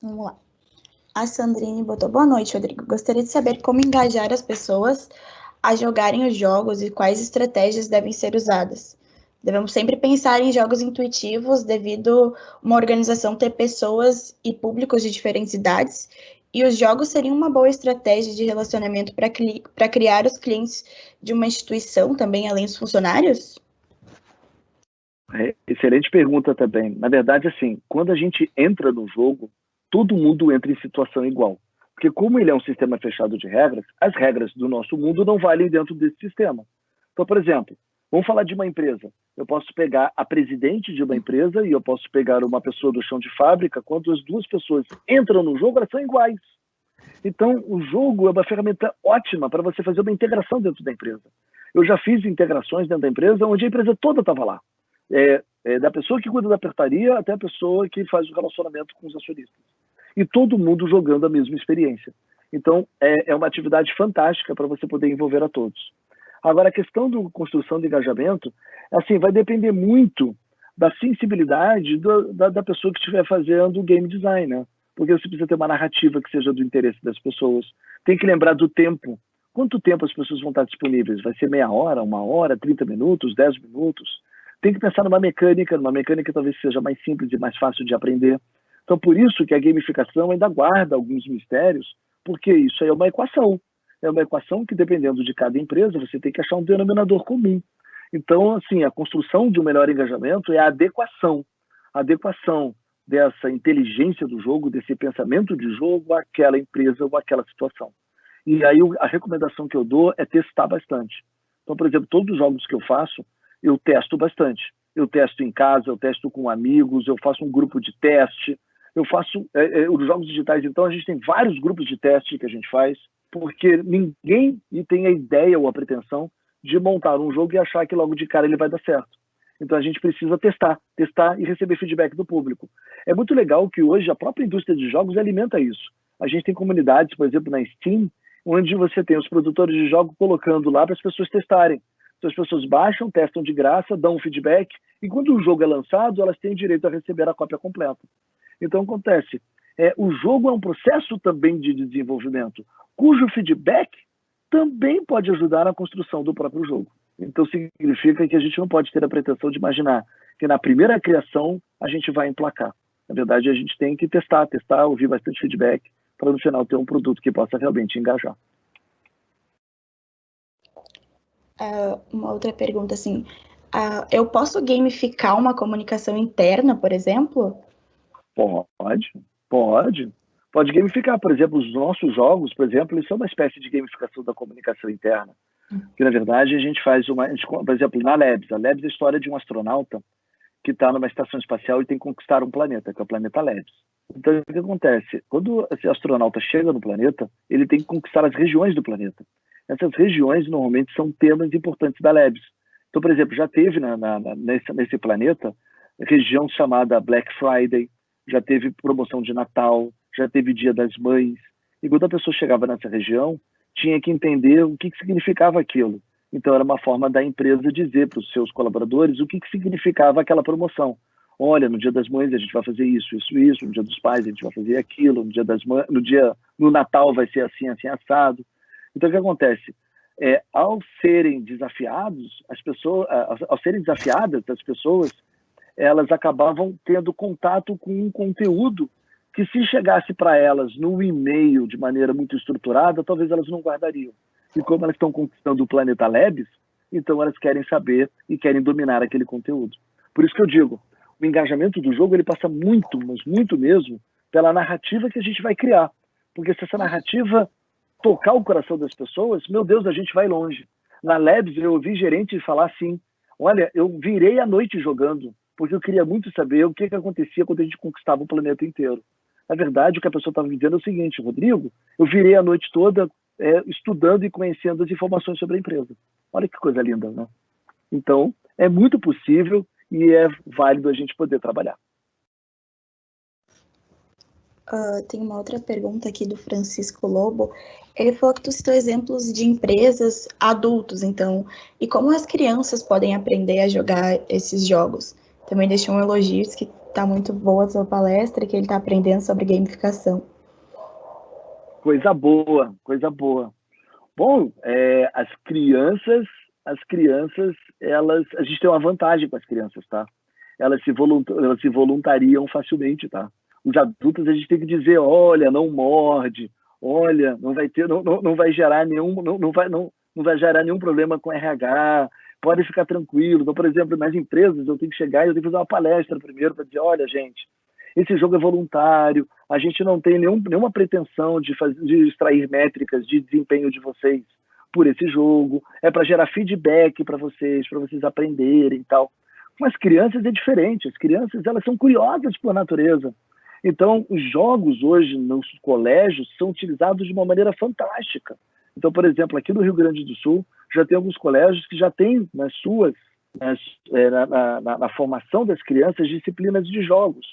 Vamos lá. A Sandrine botou: boa noite, Rodrigo. Gostaria de saber como engajar as pessoas a jogarem os jogos e quais estratégias devem ser usadas. Devemos sempre pensar em jogos intuitivos, devido uma organização ter pessoas e públicos de diferentes idades, e os jogos seriam uma boa estratégia de relacionamento para criar os clientes de uma instituição também, além dos funcionários? Excelente pergunta também. Na verdade, assim, quando a gente entra no jogo, todo mundo entra em situação igual. Porque como ele é um sistema fechado de regras, as regras do nosso mundo não valem dentro desse sistema. Então, por exemplo, vamos falar de uma empresa. Eu posso pegar a presidente de uma empresa e eu posso pegar uma pessoa do chão de fábrica. Quando as duas pessoas entram no jogo, elas são iguais. Então, o jogo é uma ferramenta ótima para você fazer uma integração dentro da empresa. Eu já fiz integrações dentro da empresa onde a empresa toda estava lá. Da pessoa que cuida da portaria até a pessoa que faz o relacionamento com os acionistas. E todo mundo jogando a mesma experiência. Então, é uma atividade fantástica para você poder envolver a todos. Agora, a questão da construção de engajamento, assim, vai depender muito da sensibilidade da pessoa que estiver fazendo o game design, né? Porque você precisa ter uma narrativa que seja do interesse das pessoas. Tem que lembrar do tempo. Quanto tempo as pessoas vão estar disponíveis? Vai ser meia hora, 1 hora, 30 minutos, 10 minutos? Tem que pensar numa mecânica que talvez seja mais simples e mais fácil de aprender. Então, por isso que a gamificação ainda guarda alguns mistérios, porque isso é uma equação. É uma equação que, dependendo de cada empresa, você tem que achar um denominador comum. Então, assim, a construção de um melhor engajamento é a adequação. A adequação dessa inteligência do jogo, desse pensamento de jogo àquela empresa ou àquela situação. E aí a recomendação que eu dou é testar bastante. Então, por exemplo, todos os jogos que eu faço, eu testo bastante. Eu testo em casa, eu testo com amigos, eu faço um grupo de teste, eu faço os jogos digitais. Então, a gente tem vários grupos de teste que a gente faz, porque ninguém tem a ideia ou a pretensão de montar um jogo e achar que logo de cara ele vai dar certo. Então, a gente precisa testar e receber feedback do público. É muito legal que hoje a própria indústria de jogos alimenta isso. A gente tem comunidades, por exemplo, na Steam, onde você tem os produtores de jogos colocando lá para as pessoas testarem. Então, as pessoas baixam, testam de graça, dão um feedback, e quando o jogo é lançado, elas têm direito a receber a cópia completa. Então, acontece, o jogo é um processo também de desenvolvimento, cujo feedback também pode ajudar na construção do próprio jogo. Então, significa que a gente não pode ter a pretensão de imaginar que na primeira criação a gente vai emplacar. Na verdade, a gente tem que testar, ouvir bastante feedback, para no final ter um produto que possa realmente engajar. Uma outra pergunta, assim, eu posso gamificar uma comunicação interna, por exemplo? Pode gamificar. Por exemplo, os nossos jogos, por exemplo, eles são uma espécie de gamificação da comunicação interna. Que, na verdade, a gente faz por exemplo, na Labs. A Labs é a história de um astronauta que está numa estação espacial e tem que conquistar um planeta, que é o planeta Labs. Então, o que acontece? Quando esse astronauta chega no planeta, ele tem que conquistar as regiões do planeta. Essas regiões, normalmente, são temas importantes da Labs. Então, por exemplo, já teve nesse planeta região chamada Black Friday, já teve promoção de Natal, já teve Dia das Mães. E quando a pessoa chegava nessa região, tinha que entender o que significava aquilo. Então, era uma forma da empresa dizer para os seus colaboradores o que significava aquela promoção. Olha, no Dia das Mães a gente vai fazer isso, no Dia dos Pais a gente vai fazer aquilo, no Natal vai ser assim, assim, assado. Então, o que acontece? Ao serem desafiados, ao serem desafiadas, as pessoas, elas acabavam tendo contato com um conteúdo que, se chegasse para elas no e-mail de maneira muito estruturada, talvez elas não guardariam. E como elas estão conquistando o planeta Labs, então elas querem saber e querem dominar aquele conteúdo. Por isso que eu digo, O engajamento do jogo ele passa muito, mas muito mesmo, pela narrativa que a gente vai criar. Porque se essa narrativa tocar o coração das pessoas, meu Deus, a gente vai longe. Na Labs, eu ouvi gerente falar assim, olha, eu virei a noite jogando, porque eu queria muito saber o que acontecia quando a gente conquistava o planeta inteiro. Na verdade, o que a pessoa estava me dizendo é o seguinte, Rodrigo, eu virei a noite toda estudando e conhecendo as informações sobre a empresa. Olha que coisa linda, né? Então, é muito possível e é válido a gente poder trabalhar. Tem uma outra pergunta aqui do Francisco Lobo. Ele falou que tu citou exemplos de empresas adultos, então, e como as crianças podem aprender a jogar esses jogos. Também deixou um elogio, que está muito boa a sua palestra, que ele está aprendendo sobre gamificação. Coisa boa, coisa boa. Bom, as crianças, a gente tem uma vantagem com as crianças, tá? Elas se voluntariam facilmente, tá? Os adultos a gente tem que dizer, olha, não morde, olha, não vai gerar nenhum problema com RH, pode ficar tranquilo. Então, por exemplo, nas empresas eu tenho que chegar e eu tenho que fazer uma palestra primeiro para dizer, olha, gente, esse jogo é voluntário, a gente não tem nenhuma pretensão de extrair métricas de desempenho de vocês por esse jogo, é para gerar feedback para vocês aprenderem e tal. Com as crianças é diferente, as crianças elas são curiosas por natureza. Então, os jogos hoje nos colégios são utilizados de uma maneira fantástica. Então, por exemplo, aqui no Rio Grande do Sul, já tem alguns colégios que já têm na formação das crianças disciplinas de jogos.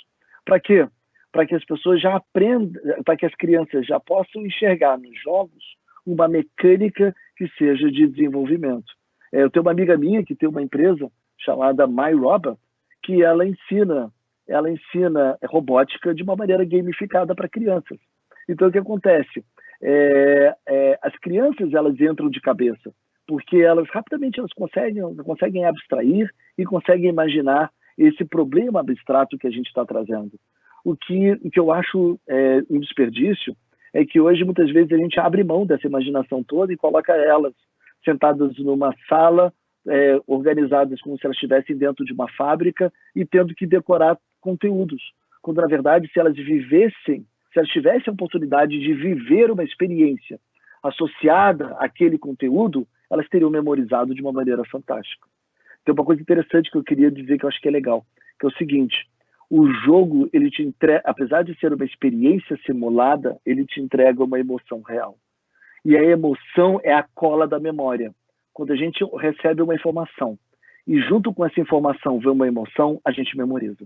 Para quê? Para que as pessoas já aprendam, para que as crianças já possam enxergar nos jogos uma mecânica que seja de desenvolvimento. Eu tenho uma amiga minha que tem uma empresa chamada MyRobot, que ela ensina robótica de uma maneira gamificada para crianças. Então, o que acontece? As crianças elas entram de cabeça, porque elas rapidamente conseguem abstrair e conseguem imaginar esse problema abstrato que a gente está trazendo. O que eu acho um desperdício é que hoje, muitas vezes, a gente abre mão dessa imaginação toda e coloca elas sentadas numa sala, organizadas como se elas estivessem dentro de uma fábrica e tendo que decorar conteúdos. Quando, na verdade, se elas tivessem a oportunidade de viver uma experiência associada àquele conteúdo, elas teriam memorizado de uma maneira fantástica. Tem uma coisa interessante que eu queria dizer que eu acho que é legal, que é o seguinte, o jogo, ele te entrega, apesar de ser uma experiência simulada, ele te entrega uma emoção real. E a emoção é a cola da memória. Quando a gente recebe uma informação e junto com essa informação vem uma emoção, a gente memoriza.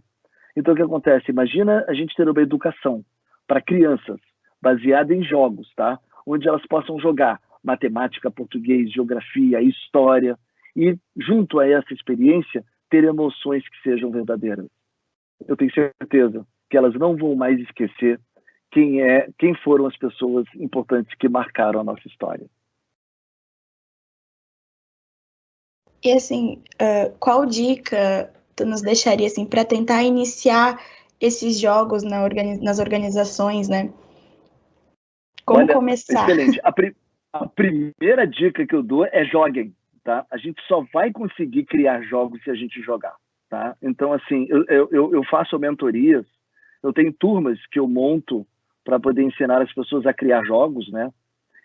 Então, o que acontece? Imagina a gente ter uma educação para crianças baseada em jogos, tá? Onde elas possam jogar matemática, português, geografia, história, e, junto a essa experiência, ter emoções que sejam verdadeiras. Eu tenho certeza que elas não vão mais esquecer quem foram as pessoas importantes que marcaram a nossa história. E, assim, qual dica tu nos deixaria, assim, para tentar iniciar esses jogos nas organizações, né? Como começar? Excelente. A primeira dica que eu dou é joguem. Tá? A gente só vai conseguir criar jogos se a gente jogar. Tá? Então, assim, eu faço mentorias, eu tenho turmas que eu monto para poder ensinar as pessoas a criar jogos, né?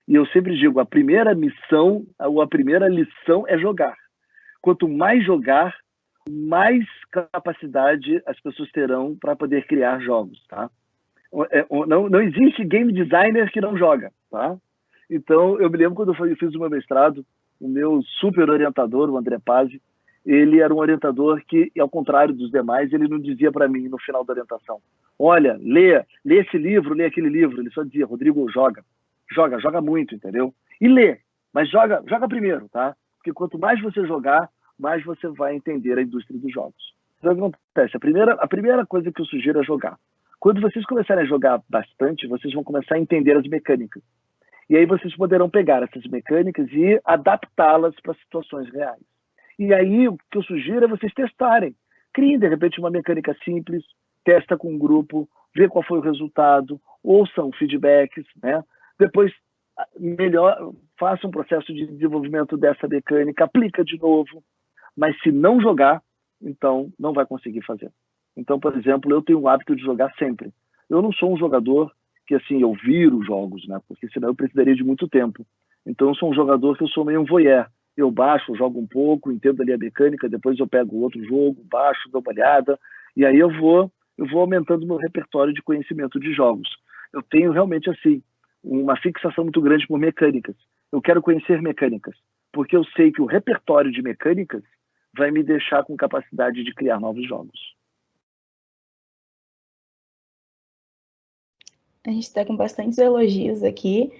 E eu sempre digo, a primeira missão, ou a primeira lição é jogar. Quanto mais jogar, mais capacidade as pessoas terão para poder criar jogos, tá? Não existe game designer que não joga, tá? Então, eu me lembro quando eu fiz o meu mestrado, o meu super orientador, o André Pazzi, ele era um orientador que, ao contrário dos demais, ele não dizia para mim no final da orientação, olha, lê esse livro, lê aquele livro. Ele só dizia, Rodrigo, joga muito, entendeu? E lê, mas joga primeiro, tá? Porque quanto mais você jogar, mais você vai entender a indústria dos jogos. Então, o que acontece? A primeira coisa que eu sugiro é jogar. Quando vocês começarem a jogar bastante, vocês vão começar a entender as mecânicas. E aí vocês poderão pegar essas mecânicas e adaptá-las para situações reais. E aí o que eu sugiro é vocês testarem. Criem, de repente, uma mecânica simples, testa com um grupo, vê qual foi o resultado, ouçam feedbacks, né? Depois, faça um processo de desenvolvimento dessa mecânica, aplica de novo, mas se não jogar, então não vai conseguir fazer. Então, por exemplo, eu tenho o hábito de jogar sempre. Eu não sou um jogador que, assim, eu viro jogos, né? Porque senão eu precisaria de muito tempo. Então, eu sou um jogador que eu sou meio um voyeur. Eu baixo, jogo um pouco, entendo ali a mecânica, depois eu pego outro jogo, baixo, dou uma olhada, e aí eu vou aumentando meu repertório de conhecimento de jogos. Eu tenho realmente, assim, uma fixação muito grande por mecânicas. Eu quero conhecer mecânicas, porque eu sei que o repertório de mecânicas vai me deixar com capacidade de criar novos jogos. A gente está com bastantes elogios aqui.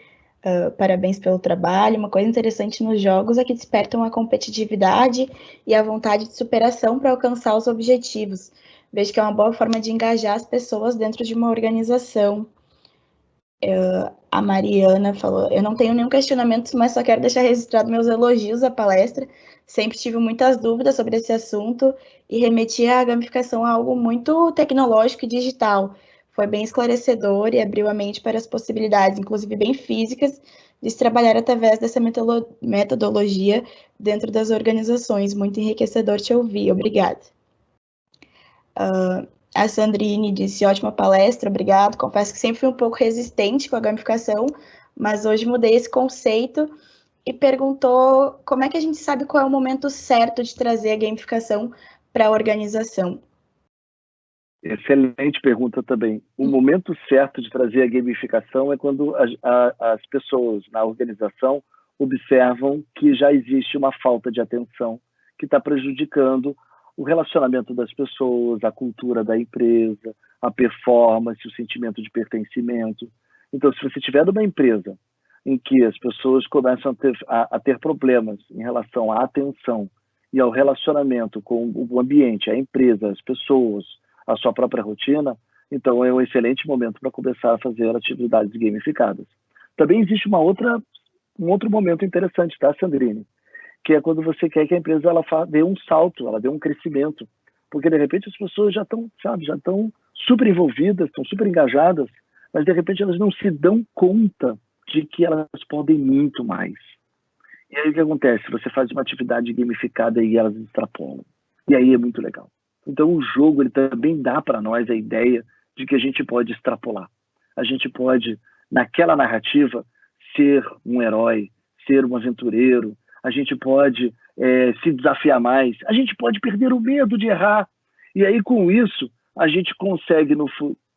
Parabéns pelo trabalho. Uma coisa interessante nos jogos é que despertam a competitividade e a vontade de superação para alcançar os objetivos. Vejo que é uma boa forma de engajar as pessoas dentro de uma organização. A Mariana falou: eu não tenho nenhum questionamento, mas só quero deixar registrado meus elogios à palestra. Sempre tive muitas dúvidas sobre esse assunto e remeti a gamificação a algo muito tecnológico e digital. Foi bem esclarecedor e abriu a mente para as possibilidades, inclusive bem físicas, de se trabalhar através dessa metodologia dentro das organizações. Muito enriquecedor te ouvir. Obrigada. A Sandrine disse: ótima palestra, obrigado. Confesso que sempre fui um pouco resistente com a gamificação, mas hoje mudei esse conceito, e perguntou como é que a gente sabe qual é o momento certo de trazer a gamificação para a organização. Excelente pergunta também. O momento certo de trazer a gamificação é quando as pessoas na organização observam que já existe uma falta de atenção que está prejudicando o relacionamento das pessoas, a cultura da empresa, a performance, o sentimento de pertencimento. Então, se você tiver uma empresa em que as pessoas começam a ter problemas em relação à atenção e ao relacionamento com o ambiente, a empresa, as pessoas, a sua própria rotina, então é um excelente momento para começar a fazer atividades gamificadas. Também existe um outro momento interessante, tá, Sandrine? Que é quando você quer que a empresa dê um salto, ela dê um crescimento. Porque, de repente, as pessoas já estão super envolvidas, estão super engajadas, mas, de repente, elas não se dão conta de que elas podem muito mais. E aí o que acontece? Você faz uma atividade gamificada e elas extrapolam. E aí é muito legal. Então o jogo ele também dá para nós a ideia de que a gente pode extrapolar. A gente pode, naquela narrativa, ser um herói, ser um aventureiro. A gente pode se desafiar mais. A gente pode perder o medo de errar. E aí com isso a gente consegue,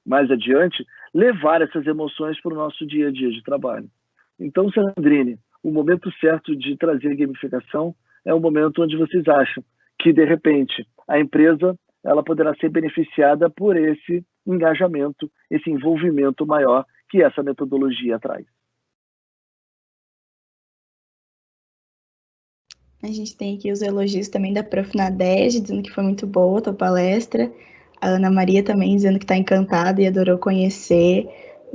mais adiante, levar essas emoções para o nosso dia a dia de trabalho. Então, Sandrine, o momento certo de trazer a gamificação é o momento onde vocês acham que, de repente, a empresa ela poderá ser beneficiada por esse engajamento, esse envolvimento maior que essa metodologia traz. A gente tem aqui os elogios também da Prof. Nadege, dizendo que foi muito boa a tua palestra. A Ana Maria também dizendo que está encantada e adorou conhecer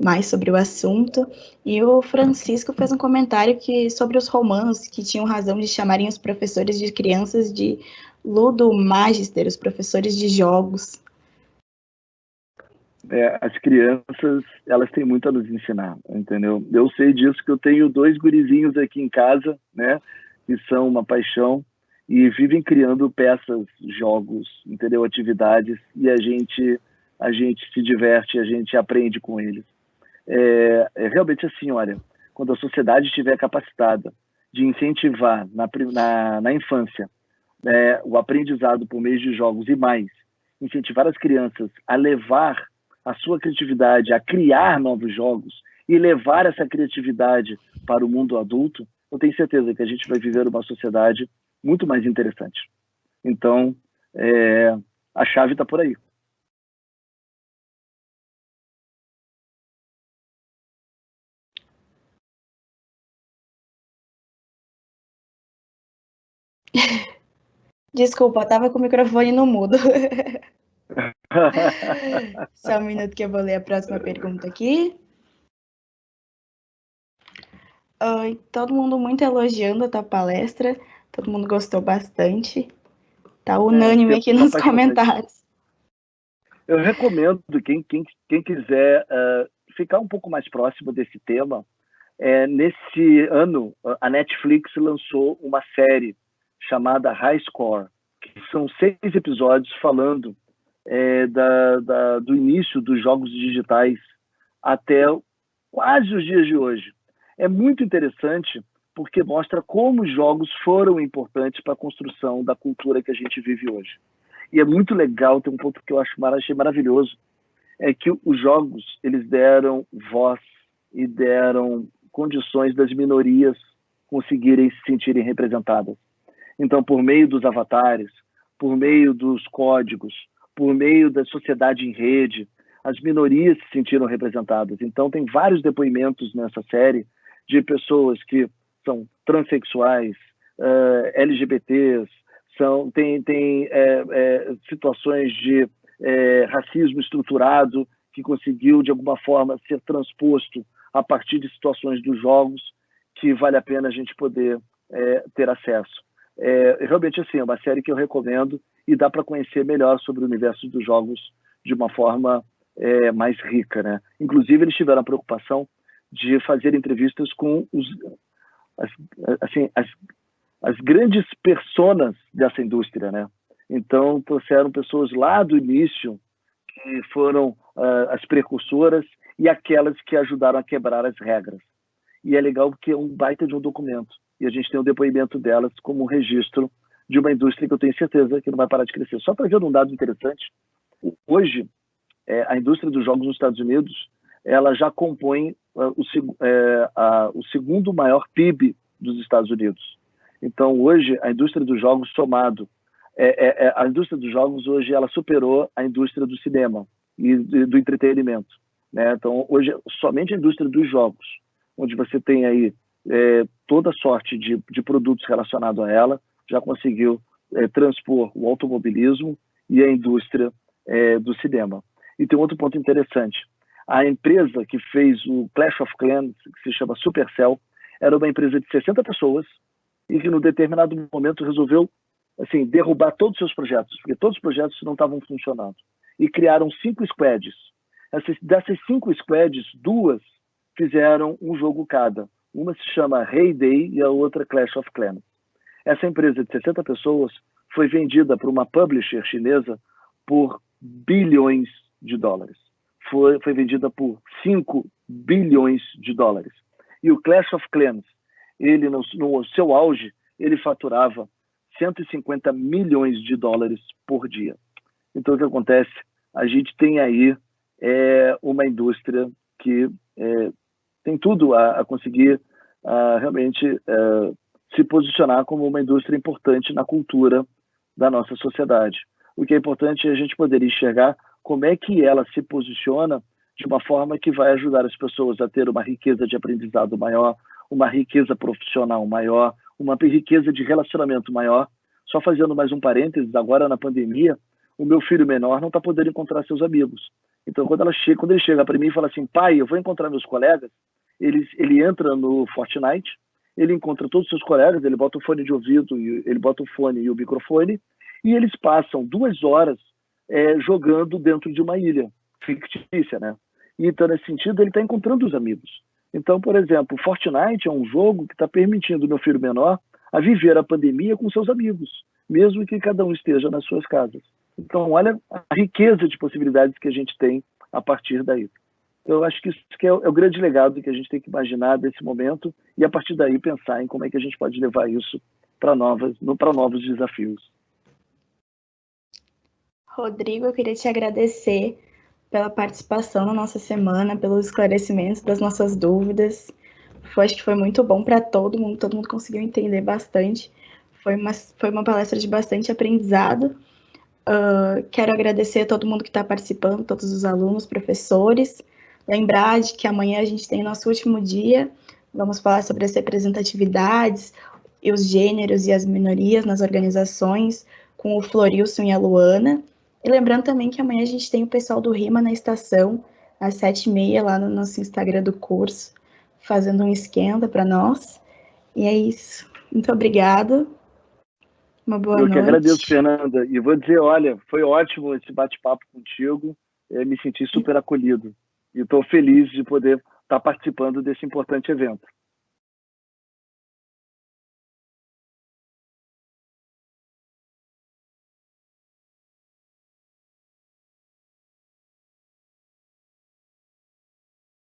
mais sobre o assunto. E o Francisco fez um comentário sobre os romanos, que tinham razão de chamarem os professores de crianças de ludomagister, os professores de jogos. As crianças, elas têm muito a nos ensinar, entendeu? Eu sei disso, que eu tenho 2 gurizinhos aqui em casa, né, que são uma paixão e vivem criando peças, jogos, entendeu? Atividades, e a gente se diverte, a gente aprende com eles. É realmente assim, olha, quando a sociedade estiver capacitada de incentivar na infância o aprendizado por meio de jogos e mais, incentivar as crianças a levar a sua criatividade, a criar novos jogos e levar essa criatividade para o mundo adulto, eu tenho certeza que a gente vai viver uma sociedade muito mais interessante. Então, a chave está por aí. Desculpa, eu estava com o microfone no mudo. Só um minuto que eu vou ler a próxima pergunta aqui. Todo mundo muito elogiando a tua palestra, todo mundo gostou bastante. Tá unânime aqui nos comentários. Eu recomendo quem quiser ficar um pouco mais próximo desse tema. Nesse ano, a Netflix lançou uma série chamada High Score, que são 6 episódios falando do início dos jogos digitais até quase os dias de hoje. É muito interessante porque mostra como os jogos foram importantes para a construção da cultura que a gente vive hoje. E é muito legal, tem um ponto que eu achei maravilhoso, é que os jogos eles deram voz e deram condições das minorias conseguirem se sentirem representadas. Então, por meio dos avatares, por meio dos códigos, por meio da sociedade em rede, as minorias se sentiram representadas. Então, tem vários depoimentos nessa série de pessoas que são transexuais, LGBTs, tem situações de racismo estruturado que conseguiu, de alguma forma, ser transposto a partir de situações dos jogos que vale a pena a gente poder ter acesso. Realmente, assim, é uma série que eu recomendo e dá para conhecer melhor sobre o universo dos jogos de uma forma mais rica, né? Inclusive, eles tiveram a preocupação de fazer entrevistas com as grandes personas dessa indústria, né? Então, trouxeram pessoas lá do início que foram as precursoras e aquelas que ajudaram a quebrar as regras. E é legal porque é um baita de um documento. E a gente tem o depoimento delas como um registro de uma indústria que eu tenho certeza que não vai parar de crescer. Só para ver um dado interessante, hoje, a indústria dos jogos nos Estados Unidos, ela já compõe o segundo maior PIB dos Estados Unidos. Então, hoje, a indústria dos jogos a indústria dos jogos hoje ela superou a indústria do cinema e do entretenimento, né? Então, hoje, somente a indústria dos jogos, onde você tem aí toda sorte de produtos relacionados a ela, já conseguiu transpor o automobilismo e a indústria do cinema. E tem outro ponto interessante. A empresa que fez o Clash of Clans, que se chama Supercell, era uma empresa de 60 pessoas e que, num determinado momento, resolveu assim, derrubar todos os seus projetos, porque todos os projetos não estavam funcionando. E criaram 5 squads. Dessas 5 squads, 2 fizeram um jogo cada. Uma se chama Hay Day e a outra Clash of Clans. Essa empresa de 60 pessoas foi vendida para uma publisher chinesa por bilhões de dólares. Foi vendida por 5 bilhões de dólares. E o Clash of Clans, ele no seu auge, ele faturava 150 milhões de dólares por dia. Então, o que acontece? A gente tem aí uma indústria que tem tudo a conseguir realmente se posicionar como uma indústria importante na cultura da nossa sociedade. O que é importante é a gente poder enxergar como é que ela se posiciona de uma forma que vai ajudar as pessoas a ter uma riqueza de aprendizado maior, uma riqueza profissional maior, uma riqueza de relacionamento maior. Só fazendo mais um parênteses, agora na pandemia, o meu filho menor não está podendo encontrar seus amigos. Então, quando ele chega para mim e fala assim, pai, eu vou encontrar meus colegas, ele entra no Fortnite, ele encontra todos os seus colegas, ele bota o fone de ouvido, ele bota o fone e o microfone, e eles passam 2 horas jogando dentro de uma ilha fictícia, né? E, então, nesse sentido, ele está encontrando os amigos. Então, por exemplo, Fortnite é um jogo que está permitindo o meu filho menor a viver a pandemia com seus amigos, mesmo que cada um esteja nas suas casas. Então, olha a riqueza de possibilidades que a gente tem a partir daí. Então, eu acho que isso que é o grande legado que a gente tem que imaginar desse momento e, a partir daí, pensar em como é que a gente pode levar isso para novos desafios. Rodrigo, eu queria te agradecer pela participação na nossa semana, pelos esclarecimentos das nossas dúvidas. Acho que foi muito bom para todo mundo conseguiu entender bastante. Foi uma palestra de bastante aprendizado. Quero agradecer a todo mundo que está participando, todos os alunos, professores. Lembrar de que amanhã a gente tem nosso último dia. Vamos falar sobre as representatividades e os gêneros e as minorias nas organizações, com o Florilson e a Luana. E lembrando também que amanhã a gente tem o pessoal do Rima na estação, às 7h30, lá no nosso Instagram do curso, fazendo um esquenta para nós. E é isso. Muito obrigada. Uma boa noite. Eu que agradeço, Fernanda. E vou dizer, olha, foi ótimo esse bate-papo contigo. Eu me senti super acolhido. E estou feliz de poder estar participando desse importante evento.